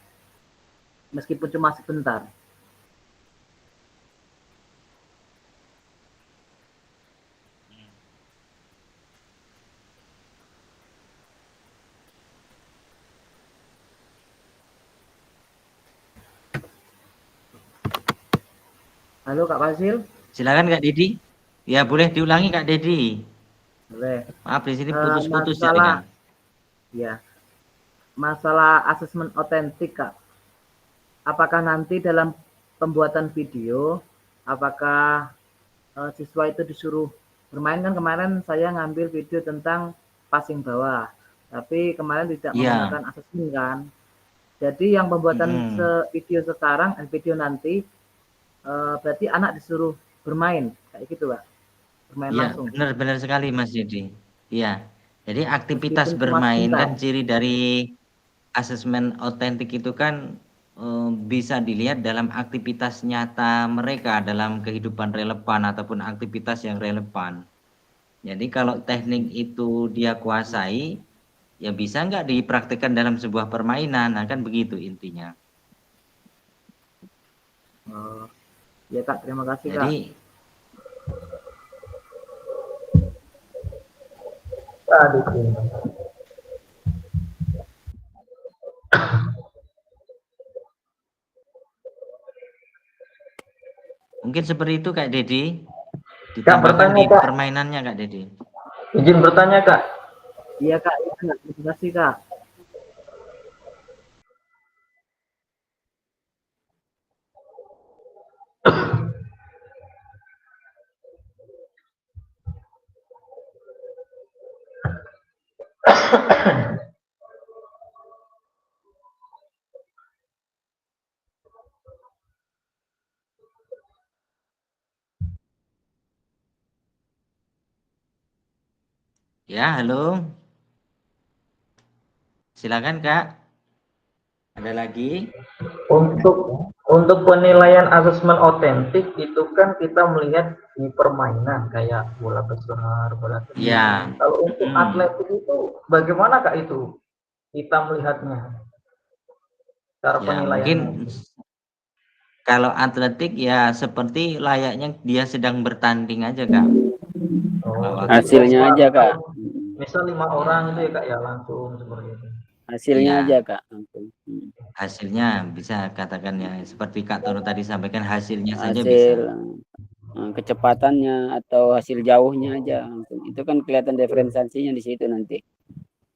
Meskipun cuma sebentar. Halo Kak Fasil. Silakan Kak Dedi. Ya boleh diulangi Kak Dedi. Boleh. Maaf di sini putus-putus jaringan. Ya. Masalah asesmen otentik Kak. Apakah nanti dalam pembuatan video, apakah siswa itu disuruh bermain? Kan kemarin saya ngambil video tentang passing bawah, tapi kemarin tidak menggunakan asesmen kan. Jadi yang pembuatan video sekarang, video nanti, berarti anak disuruh bermain kayak gitu Pak, bermain langsung. Benar sekali Mas Dedi. Iya, jadi aktivitas bermain kan ciri dari asesmen otentik itu kan bisa dilihat dalam aktivitas nyata mereka dalam kehidupan relevan ataupun aktivitas yang relevan. Jadi kalau teknik itu dia kuasai, ya bisa nggak dipraktikkan dalam sebuah permainan, nah kan begitu intinya. Ya Kak, terima kasih Kak. Jadi mungkin seperti itu Kak Dedi. Ditambahkan di permainannya Kak Dedi. Izin bertanya Kak. Iya Kak, terima kasih Kak. Ya, halo. Silakan Kak. Ada lagi? Untuk penilaian asesmen otentik itu kan kita melihat di permainan kayak bola besar, bola kecil. Ya. Kalau untuk atletik itu bagaimana Kak itu kita melihatnya? Cara penilaian. Mungkin kalau atletik ya seperti layaknya dia sedang bertanding aja Kak. Hasilnya aja Kak. Misal 5 orang itu ya Kak ya langsung seperti itu. Hasilnya aja Kak. Hasilnya bisa katakan ya seperti Kak Tono tadi sampaikan hasilnya saja bisa. Kecepatannya atau hasil jauhnya aja. Itu kan kelihatan diferensiasinya di situ nanti.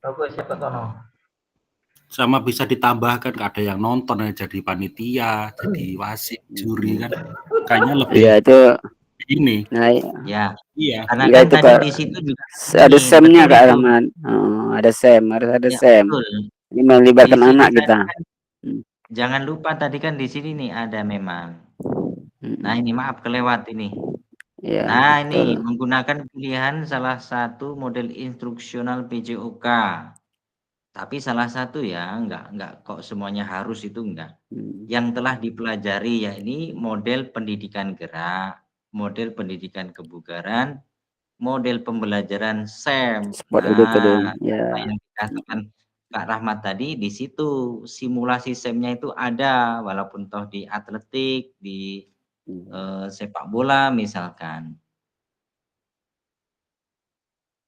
Oke, siapa Tono? Sama bisa ditambahkan ada yang nonton ya jadi panitia, jadi wasit, juri kan. Kayaknya lebih. Iya itu. Ini. Nah, iya. Karena kan itu tadi di situ juga ada semnya Kak Rahman. Ada sem, harus ada sem. Ini melibatkan anak kita. Jangan lupa tadi kan di sini nih ada memang. Nah ini maaf kelewat ini. Ya, Nah, betul. ini menggunakan pilihan salah satu model instruksional PJOK. Tapi salah satu ya, enggak kok semuanya harus itu enggak. Yang telah dipelajari ya ini model pendidikan gerak, model pendidikan kebugaran, model pembelajaran SEM. Sport education, Nah, ya. apa yang dikatakan Kak Rahmat tadi di situ simulasi SEM-nya itu ada walaupun toh di atletik, di sepak bola misalkan.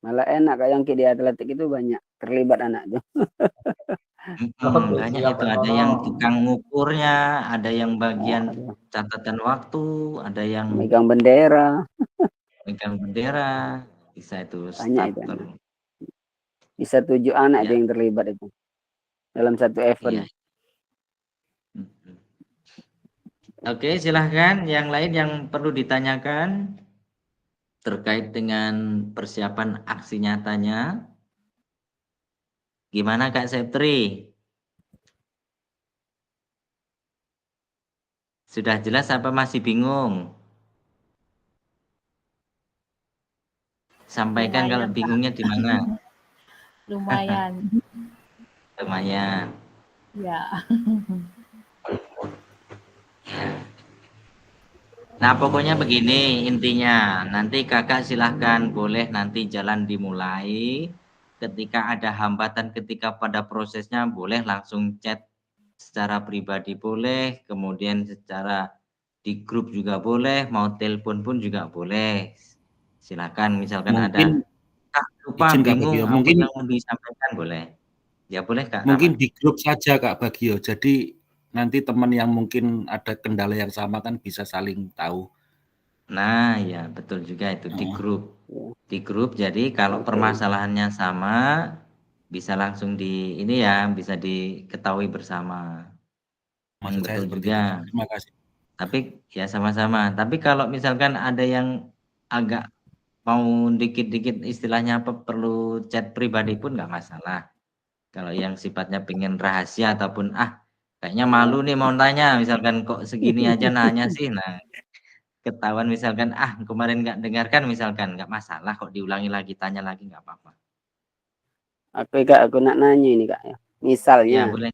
Malah enak Kak Yongki di atletik itu banyak terlibat anaknya. Banyak itu ada yang tukang ngukurnya, ada yang bagian catatan waktu, ada yang megang bendera. megang bendera, bisa itu Banyak itu. starter. Bisa 7 anak Ya. yang terlibat itu dalam satu event. Iya. Oke, silahkan yang lain yang perlu ditanyakan terkait dengan persiapan aksi nyatanya. Gimana Kak Septri? Sudah jelas apa masih bingung? Sampaikan Lumayan, kalau Kak. bingungnya di mana. Lumayan. Lumayan. Ya. Nah, pokoknya begini intinya. Nanti kakak silahkan boleh nanti jalan dimulai. Ketika ada hambatan ketika pada prosesnya boleh langsung chat secara pribadi boleh. Kemudian secara di grup juga boleh. Mau telepon pun juga boleh. Silakan misalkan Mungkin, ada Kak lupa izin Kak bingung Bagio, apa mungkin yang mau disampaikan boleh. Ya boleh Kak mungkin Rahmat. di grup saja Kak Bagio. Jadi nanti teman yang mungkin ada kendala yang sama kan bisa saling tahu. Nah, ya betul juga itu di grup. Di grup jadi kalau permasalahannya sama bisa langsung di ini ya, bisa diketahui bersama. Maksud saya Betul seperti itu. juga. Terima kasih. Tapi ya sama-sama. Tapi kalau misalkan ada yang agak mau dikit-dikit istilahnya apa perlu chat pribadi pun nggak masalah. Kalau yang sifatnya pengen rahasia ataupun kayaknya malu nih mau tanya, misalkan kok segini aja nanya sih. Nah, ketahuan misalkan kemarin nggak dengarkan misalkan nggak masalah kok diulangi lagi tanya lagi nggak apa-apa. Aku nak nanya ini Kak ya. Misalnya Ya boleh.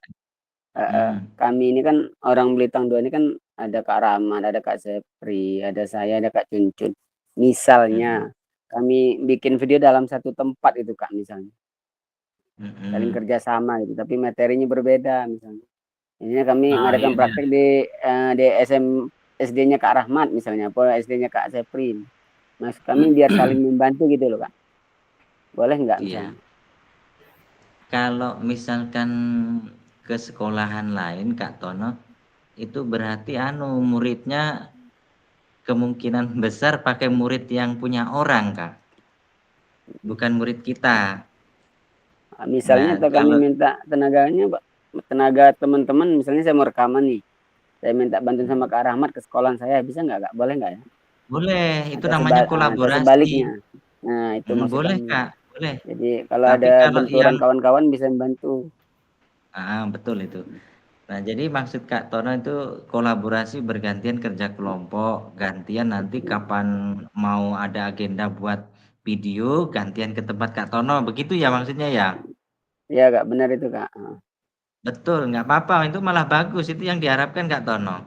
kami ini kan orang Belitung 2 ini kan ada Kak Rahmat, ada Kak Sepri, ada saya, ada Kak Cuncun. Misalnya kami bikin video dalam satu tempat itu Kak misalnya. Saling kerjasama gitu, tapi materinya berbeda misalnya. Ini kami mengadakan praktek di SD-nya Kak Rahmat misalnya, atau SD-nya Kak Sepri. Mas kami biar saling membantu gitu loh Kak. Boleh nggak misalnya? Kalau misalkan ke sekolahan lain Kak Tono, itu berarti muridnya kemungkinan besar pakai murid yang punya orang Kak. Bukan murid kita. Misalnya atau kami minta tenaga teman-teman, misalnya saya mau rekaman nih. Saya minta bantuan sama Kak Rahmat ke sekolahan saya, bisa nggak Kak? Boleh nggak ya? Boleh, itu namanya kolaborasi. Sebaliknya. Nah, itu maksudnya. Boleh Kak, boleh. Jadi kalau ada benturan kawan-kawan bisa membantu. Betul itu. Nah, jadi maksud Kak Tono itu kolaborasi bergantian kerja kelompok, gantian nanti kapan mau ada agenda buat video, gantian ke tempat Kak Tono, begitu ya maksudnya ya? Iya Kak, benar itu Kak. Betul, nggak apa-apa, itu malah bagus, itu yang diharapkan Kak Tono.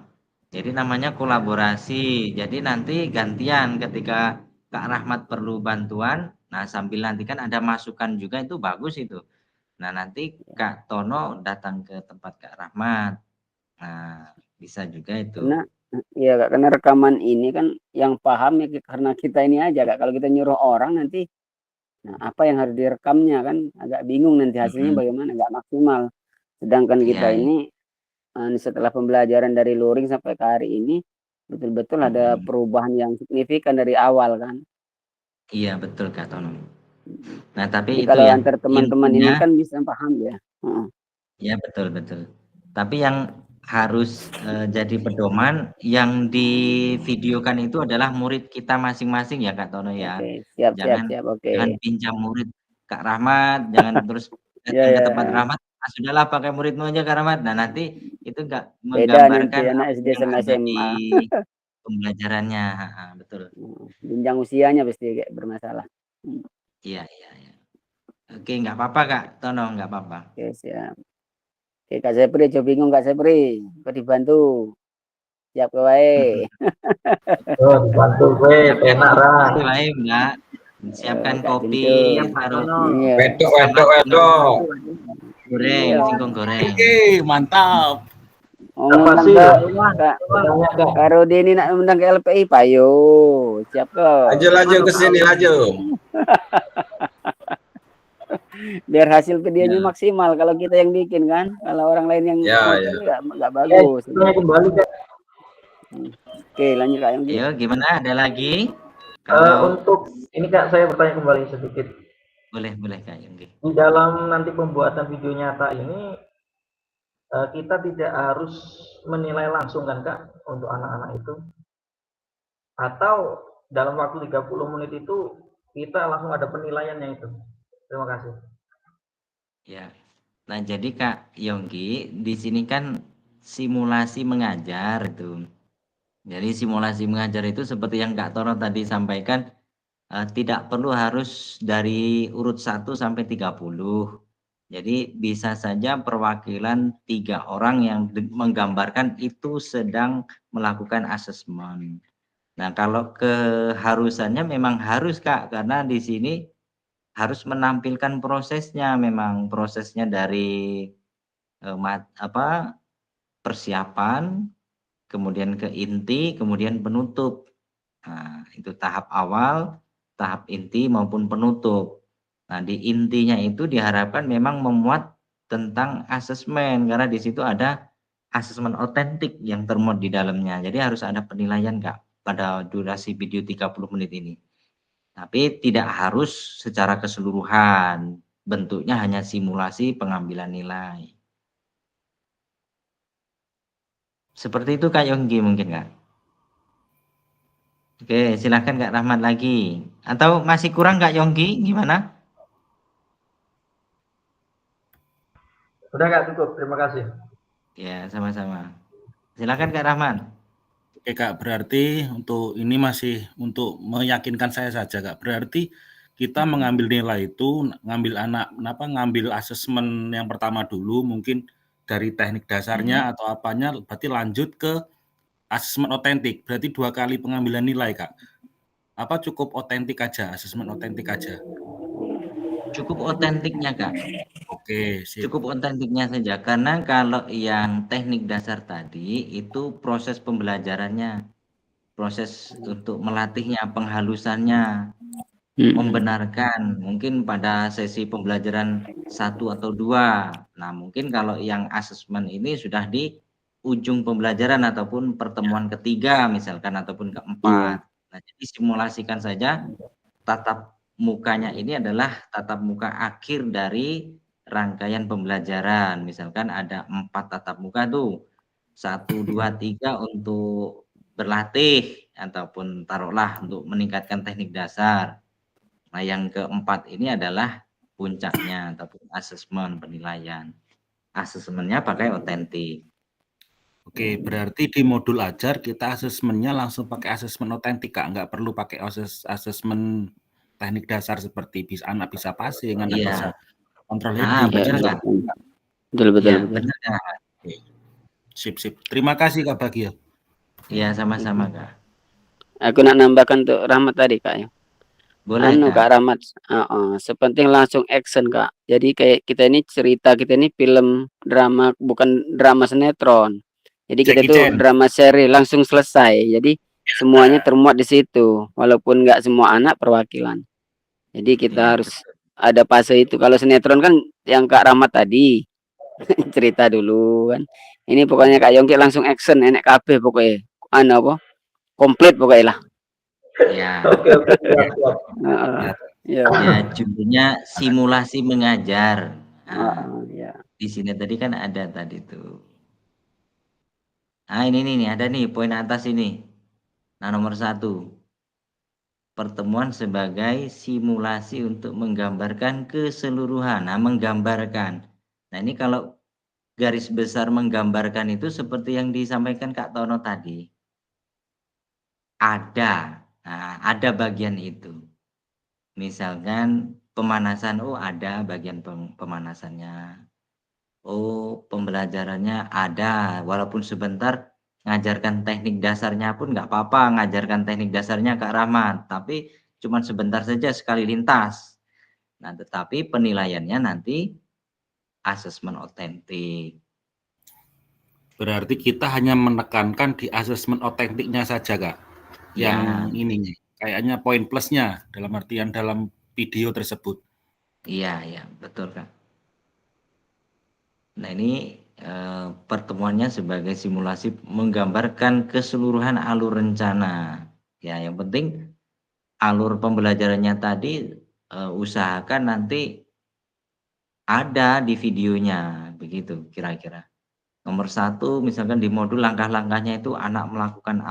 Jadi namanya kolaborasi, jadi nanti gantian ketika Kak Rahmat perlu bantuan, nah sambil nanti kan ada masukan juga itu bagus itu. Nah nanti Kak Tono datang ke tempat Kak Rahmat. Nah bisa juga itu. Iya Kak, karena rekaman ini kan yang paham ya karena kita ini aja Kak. Kalau kita nyuruh orang nanti, apa yang harus direkamnya kan agak bingung nanti hasilnya bagaimana, nggak maksimal. Sedangkan kita ini setelah pembelajaran dari luring sampai ke hari ini betul-betul ada perubahan yang signifikan dari awal kan. Iya betul Kak Tono. Nah tapi jadi itu kalau ya antar teman-teman ini kan bisa paham ya. Iya betul. Tapi yang harus jadi pedoman yang divideokan itu adalah murid kita masing-masing ya Kak Tono ya. Siap, Jangan oke. jangan pinjam murid Kak Rahmat, jangan terus datang ke tempat Rahmat. Sudahlah pakai muridmu aja Kak Rahmat. Nah nanti itu nggak menggambarkan nanti anak SD sama SMA. pembelajarannya, betul. Jenjang usianya pasti kayak bermasalah. Iya. Oke, nggak apa-apa Kak Tono, nggak apa-apa. Oke, siap. Oke, Kak Sepri, coba bingung Kak Sepri, kok dibantu? Siap ke wae. Dibantu gue, enak Ra. Wae Mbak. Siapkan kopi, taruh Wedok. goreng, singkong goreng. Oke, mantap. Karo Deni nak undang ke LPI, payo. Siap kok. Laju ke sini, laju. Biar hasil videonya maksimal kalau kita yang bikin kan. Kalau orang lain yang nggak bagus. Kembali Kak. Oke, lanjut Kak Yonggi. Yo, gimana? Ada lagi? Untuk ini Kak, saya bertanya kembali sedikit. Boleh Kak Yonggi. Di dalam nanti pembuatan video nyata ini, kita tidak harus menilai langsung kan Kak untuk anak-anak itu, atau dalam waktu 30 menit itu kita langsung ada penilaiannya itu. Terima kasih. Ya, nah jadi Kak Yonggi di sini kan simulasi mengajar itu. Jadi simulasi mengajar itu seperti yang Kak Tono tadi sampaikan, tidak perlu harus dari urut 1 sampai 30. Jadi bisa saja perwakilan 3 orang yang menggambarkan itu sedang melakukan asesmen. Nah, kalau keharusannya memang harus Kak, karena di sini harus menampilkan prosesnya, memang prosesnya dari persiapan, kemudian ke inti, kemudian penutup. Nah, itu tahap awal, tahap inti maupun penutup. Nah, di intinya itu diharapkan memang memuat tentang asesmen, karena di situ ada asesmen otentik yang termuat di dalamnya. Jadi harus ada penilaian Kak pada durasi video 30 menit ini. Tapi tidak harus secara keseluruhan, bentuknya hanya simulasi pengambilan nilai. Seperti itu Kak Yonggi mungkin Kak. Oke, silahkan Kak Rahmat lagi. Atau masih kurang Kak Yonggi, gimana? Udah Kak, cukup. Terima kasih. Ya, sama-sama. Silakan Kak Rahman. Oke Kak, berarti untuk ini masih untuk meyakinkan saya saja Kak. Berarti kita mengambil nilai itu, ngambil asesmen yang pertama dulu, mungkin dari teknik dasarnya atau apanya, berarti lanjut ke asesmen otentik. Berarti 2 kali pengambilan nilai Kak. Apa cukup otentik aja, asesmen otentik aja? Cukup otentiknya Kak. Oke, sip. Cukup otentiknya saja, karena kalau yang teknik dasar tadi itu proses pembelajarannya, proses untuk melatihnya, penghalusannya, membenarkan, mungkin pada sesi pembelajaran 1 atau 2. Nah, mungkin kalau yang asesmen ini sudah di ujung pembelajaran ataupun pertemuan ketiga misalkan, ataupun keempat. Nah, jadi simulasikan saja tatap mukanya ini adalah tatap muka akhir dari rangkaian pembelajaran. Misalkan ada 4 tatap muka tuh, 1, 2, 3 untuk berlatih ataupun taruhlah untuk meningkatkan teknik dasar. Nah, yang keempat ini adalah puncaknya ataupun asesmen penilaian. Asesmennya pakai otentik. Oke, berarti di modul ajar kita asesmennya langsung pakai asesmen otentik Kak, nggak perlu pakai asesmen teknik dasar seperti anak bisa passing, anak bisa kontrol heading. Benar Kak. Betul. Benar Kak. Sip. Terima kasih Kak Bagio. Iya, sama-sama Kak. Aku nak nambahkan untuk Rahmat tadi Kak ya. Boleh Kak Rahmat, sepenting langsung action Kak. Jadi kayak kita ini cerita, kita ini film drama, bukan drama sinetron. Jadi kita tuh drama seri langsung selesai. Jadi semuanya termuat di situ, walaupun nggak semua anak perwakilan. Jadi kita harus ada fase itu. Kalau sinetron kan yang Kak Rahmat tadi cerita dulu kan. Ini pokoknya Kak Yongki langsung action, enek kabeh pokoknya. Komplit pokoknya lah. Ya. Ya, judulnya simulasi mengajar. Di sini tadi kan ada tadi tuh. Nah, ini nih ada nih poin atas ini. Nah, nomor 1. Pertemuan sebagai simulasi untuk menggambarkan keseluruhan. Nah, menggambarkan. Nah, ini kalau garis besar menggambarkan itu seperti yang disampaikan Kak Tono tadi. ada. Nah, ada bagian itu. Misalkan pemanasan, oh ada bagian pemanasannya. Oh, pembelajarannya ada, walaupun sebentar ngajarkan teknik dasarnya pun nggak apa-apa, ngajarkan teknik dasarnya Kak Rahmat, tapi cuman sebentar saja sekali lintas. Nah, tetapi penilaiannya nanti asesmen otentik. Berarti kita hanya menekankan di asesmen otentiknya saja, Kak. Yang ininya, kayaknya poin plusnya dalam artian dalam video tersebut. Iya, betul, Kak. Nah, ini pertemuannya sebagai simulasi menggambarkan keseluruhan alur rencana. Ya, yang penting alur pembelajarannya tadi usahakan nanti ada di videonya, begitu kira-kira. Nomor 1, misalkan di modul langkah-langkahnya itu anak melakukan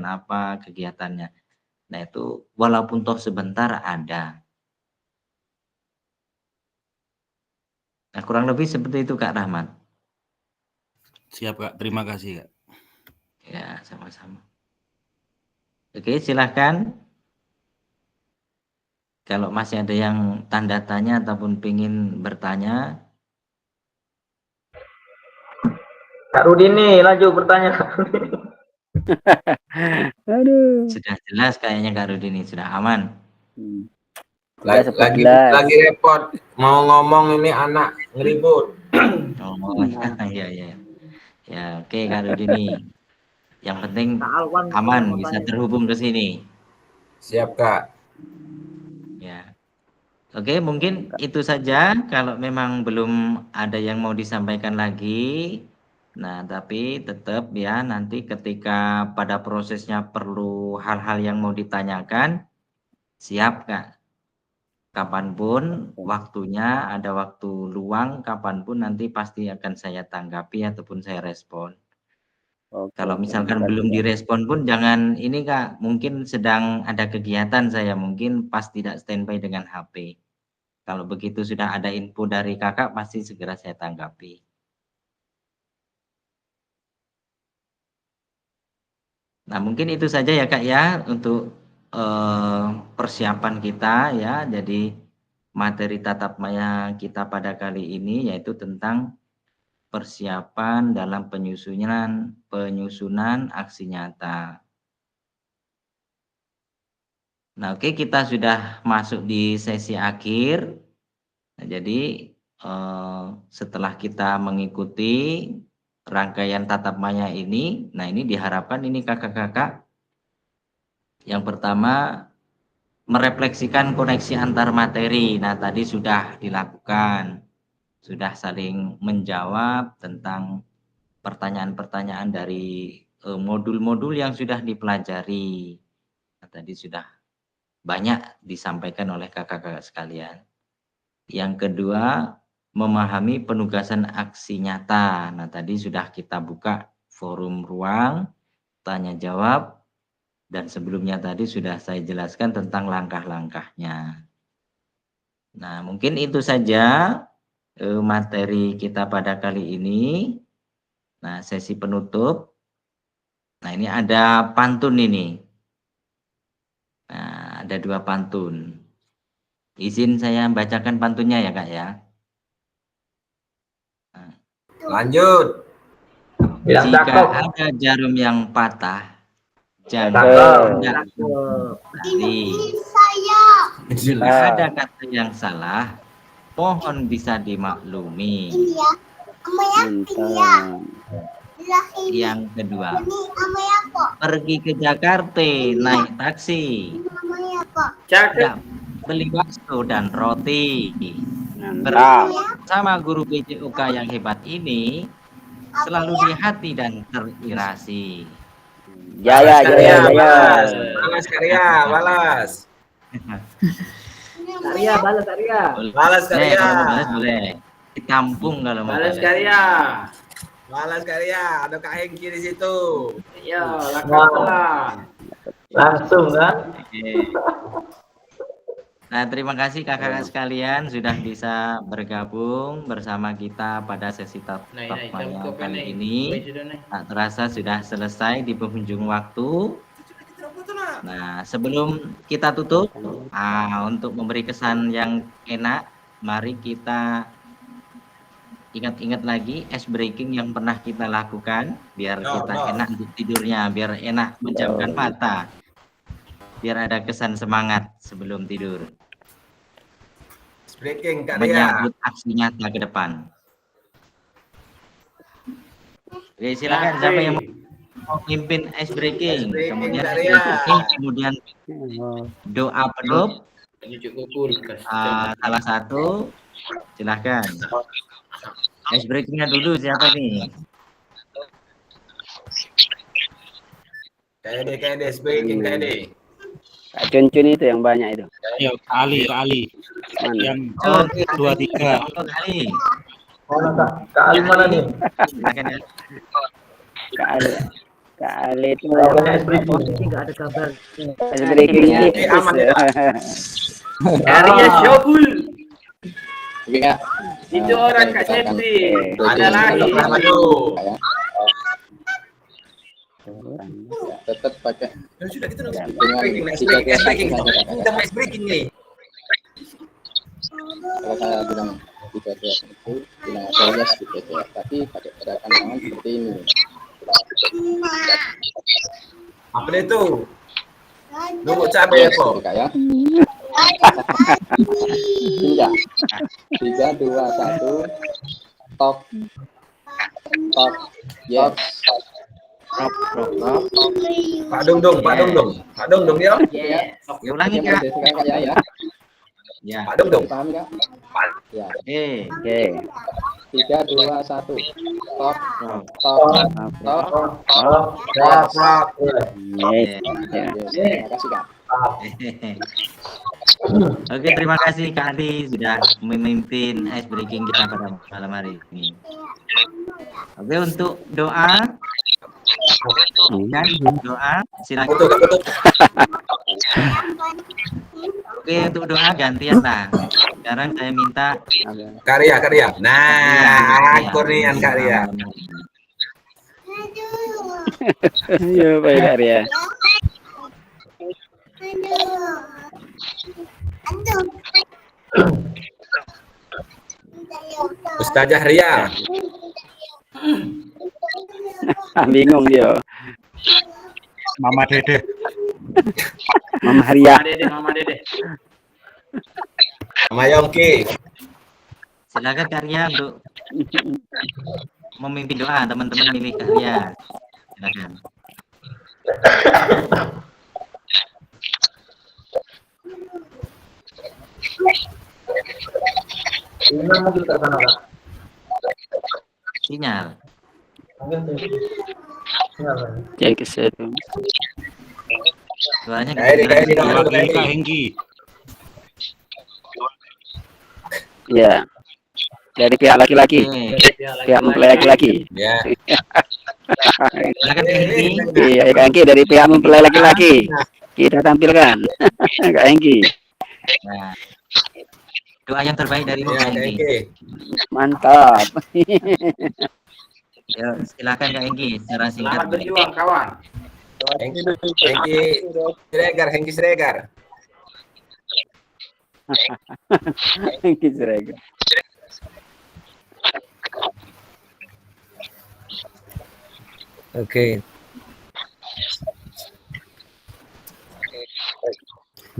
apa kegiatannya. Nah, itu walaupun toh sebentar ada. Nah, kurang lebih seperti itu Kak Rahmat. Siap Kak, terima kasih Kak. Ya, sama-sama. Oke, silahkan. Kalau masih ada yang tanda tanya ataupun ingin bertanya. Kak Rudi nih, lanjut bertanya Kak Rudi. Aduh. Sudah jelas kayaknya Kak Rudi ini, sudah aman. Lagi repot, mau ngomong ini anak ngeribut. Oh, iya. Ya, oke Kak Rudi ini. Yang penting aman, bisa terhubung ke sini. Siap Kak. Ya. Oke, mungkin itu saja. Kalau memang belum ada yang mau disampaikan lagi. Nah, tapi tetap ya nanti ketika pada prosesnya perlu hal-hal yang mau ditanyakan, siap Kak. Kapanpun waktunya, ada waktu luang, kapanpun nanti pasti akan saya tanggapi ataupun saya respon. Kalau misalkan belum direspon pun jangan ini Kak, mungkin sedang ada kegiatan saya, mungkin pas tidak standby dengan HP. Kalau begitu sudah ada info dari Kakak, pasti segera saya tanggapi. Nah, mungkin itu saja ya Kak ya untuk persiapan kita ya. Jadi materi tatap maya kita pada kali ini yaitu tentang persiapan dalam penyusunan aksi nyata. Nah, oke, kita sudah masuk di sesi akhir. Nah, jadi setelah kita mengikuti rangkaian tatap maya ini, nah ini diharapkan ini kakak-kakak yang pertama merefleksikan koneksi antar materi. Nah, tadi sudah dilakukan. Sudah saling menjawab tentang pertanyaan-pertanyaan dari modul-modul yang sudah dipelajari. Nah, tadi sudah banyak disampaikan oleh kakak-kakak sekalian. Yang kedua, memahami penugasan aksi nyata. Nah, tadi sudah kita buka forum ruang tanya jawab dan sebelumnya tadi sudah saya jelaskan tentang langkah-langkahnya. Nah, mungkin itu saja materi kita pada kali ini. Nah, sesi penutup. Nah, ini ada pantun ini. Nah, ada 2 pantun. Izin saya bacakan pantunnya ya, Kak ya. Nah. Lanjut. Jika ada jarum yang patah, jangan hendak jika ada kata yang salah, mohon bisa dimaklumi. Yang kedua, pergi ke Jakarta naik taksi, beli bakso dan roti. Bersama guru BJOK yang hebat ini selalu di hati dan terinspirasi. Jaya. Balas karya. Balas karya. Boleh. Ditampung kalau mau. Balas karya. Ada Kak Hengki di situ. Iya, langsung kan? Oke. Nah, terima kasih kakak-kakak sekalian sudah bisa bergabung bersama kita pada sesi Talk Maya kali ini. Tak terasa sudah selesai di penghujung waktu. Nah, sebelum kita tutup, untuk memberi kesan yang enak, mari kita ingat-ingat lagi ice breaking yang pernah kita lakukan, biar kita enak untuk tidurnya, biar enak menjamkan mata, biar ada kesan semangat sebelum tidur. Breaking Kak Ria. Menyambut aksi nyata ke depan. Oke, silakan siapa yang mau memimpin ice breaking, kemudian kemudian doa penutup. Salah satu, silakan. Ice breakingnya dulu siapa nih? KD ice breaking KD. Kak Cuncun itu yang banyak itu. Ayo Kak Ali. Mana? Yang 2-3. Ali. Kak Ali mana nih? Kak Ali itu Nggak ada kabar. ice breakingnya. Aman ya. Area Syobul. Oke, Kak. Itu orang Kak Septi. Ada lagi. Aduh. Tetap pakai Sudah gitu dong. dengan Ice breaking. Kita ice breaking nih. kalau saya bilang 3-2 itu bilang ada yes gitu ya, tapi pakai gerakan tangan seperti ini. Apa itu? Nunggu cabai ya, Pak. Kak ya. 3, 2, 1. Top. Yes. Pak Dongdong ya. Ulangi Kak. Ya. Ya. Pak Dongdong. Paham Kak? Ya. Oke. 3, 2, 1. Top. Terima kasih Kak. Oke, terima kasih Kak Adi sudah memimpin ice breaking kita pada malam hari ini. Oke, untuk doa silakan. Oke, untuk doa gantian lah. Sekarang saya minta Karya. Nah, kurnian Karya. Iya, baik Karya. Ustazah Ria. Bingung dia. Mama Dede. Mama Ria. Mama Dede. Mama Yongki. silakan Karya untuk memimpin doa. Teman-teman milih Karya. Silakan. Sinyal. Cek ke situ. Suaranya Kak Hengki. Ya. Dari pihak laki-laki. Pihak mempelai laki-laki. Ya. Silakan Hengki. Iya, Kak Hengki dari pihak mempelai laki-laki. Kita tampilkan. Kak Hengki. Nah, doa yang terbaik dari Kak Hengki. Mantap. Ya, silakan Kak Hengki secara singkat. Selamat berjuang kawan. Hengki Sregar. Hengki Sregar. Oke.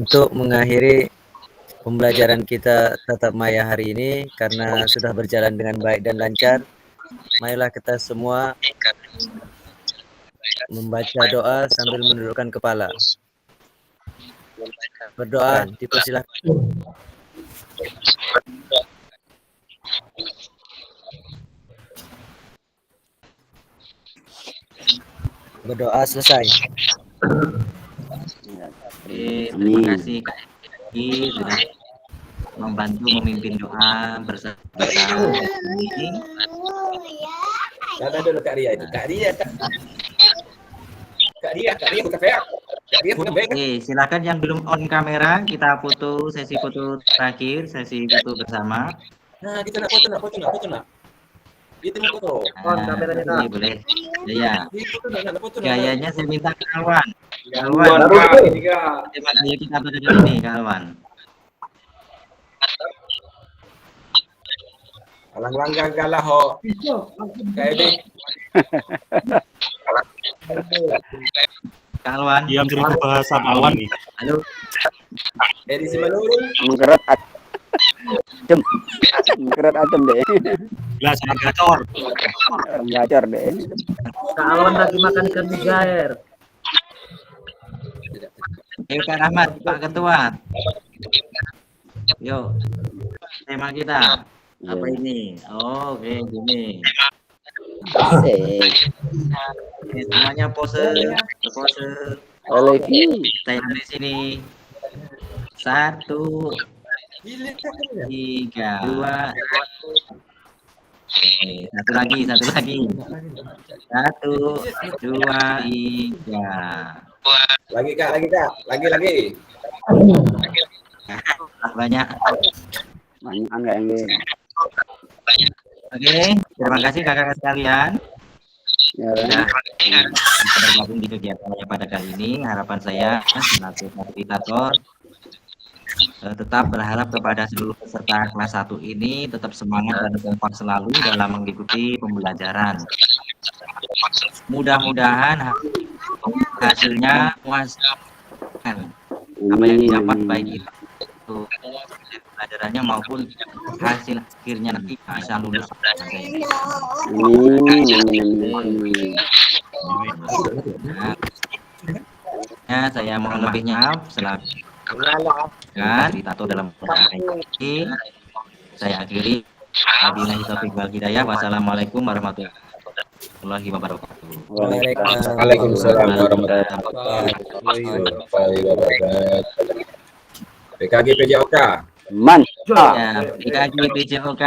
Untuk mengakhiri pembelajaran kita tatap maya hari ini, karena sudah berjalan dengan baik dan lancar, marilah kita semua membaca doa sambil menundukkan kepala. Berdoa, dipersilakan. Berdoa selesai. Terima kasih Kak Hengki sudah membantu memimpin doa bersama ini. Ada dulu Kak Ria itu. Kak Ria bukan saya. Oke, silakan yang belum on kamera, kita foto sesi foto terakhir, sesi foto bersama. Nah, kita nak foto nak. Itu foto. On kameranya Kak. Boleh. Ya. Foto. Gayanya saya minta kawan. Tema gaya kita pada kali ini, kawan. Lang gagal lah ho. Kayak Kawan. Yang cerita bahasa kawan nih. Halo. Dari Simalungun. Menggerak adem. Menggerak adem deh. Lah sangat gacor. Gacor deh. Kak Alwan lagi makan ikan mujair. Ayo Kak Rahmat, Pak Ketua. Yuk. Tema kita apa ini? Oh, oke, gini. Semuanya pose. Kita yang di sini. 1, 3, 2. Satu lagi. 1, 2, 3. Lagi Kak. Lagi. Banyak enggak ini. Oke, terima kasih kakak sekalian. Ya, bergabung di kegiatannya pada kali ini. Harapan saya selaku fasilitator tetap berharap kepada seluruh peserta kelas 1 ini tetap semangat dan kompak selalu dalam mengikuti pembelajaran. Mudah-mudahan hasilnya puaskan apa yang didapat baik itu pelajarannya maupun hasil akhirnya nanti bisa lulus. Saya mohon lebih maaf selaku fasilitator dalam ini. Saya akhiri. Wabillahi taufiq wal hidayah. Wassalamualaikum warahmatullahi wabarakatuh. Waalaikumsalam warahmatullahi wabarakatuh. PKG PJOK. Mantap. Ya, PKG PJOK.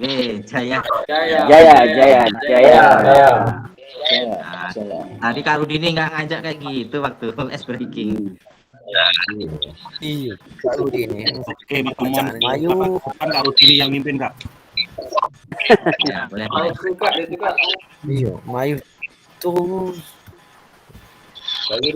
Jaya. Tadi Kak Rudini nggak ngajak kayak gitu waktu es breaking. Iya. Kak Rudini. Oke, pertemuan Mayu. Kan Kak Rudini yang mimpin, Kak. Ya, boleh. Iya, Mayu tuh. Lagi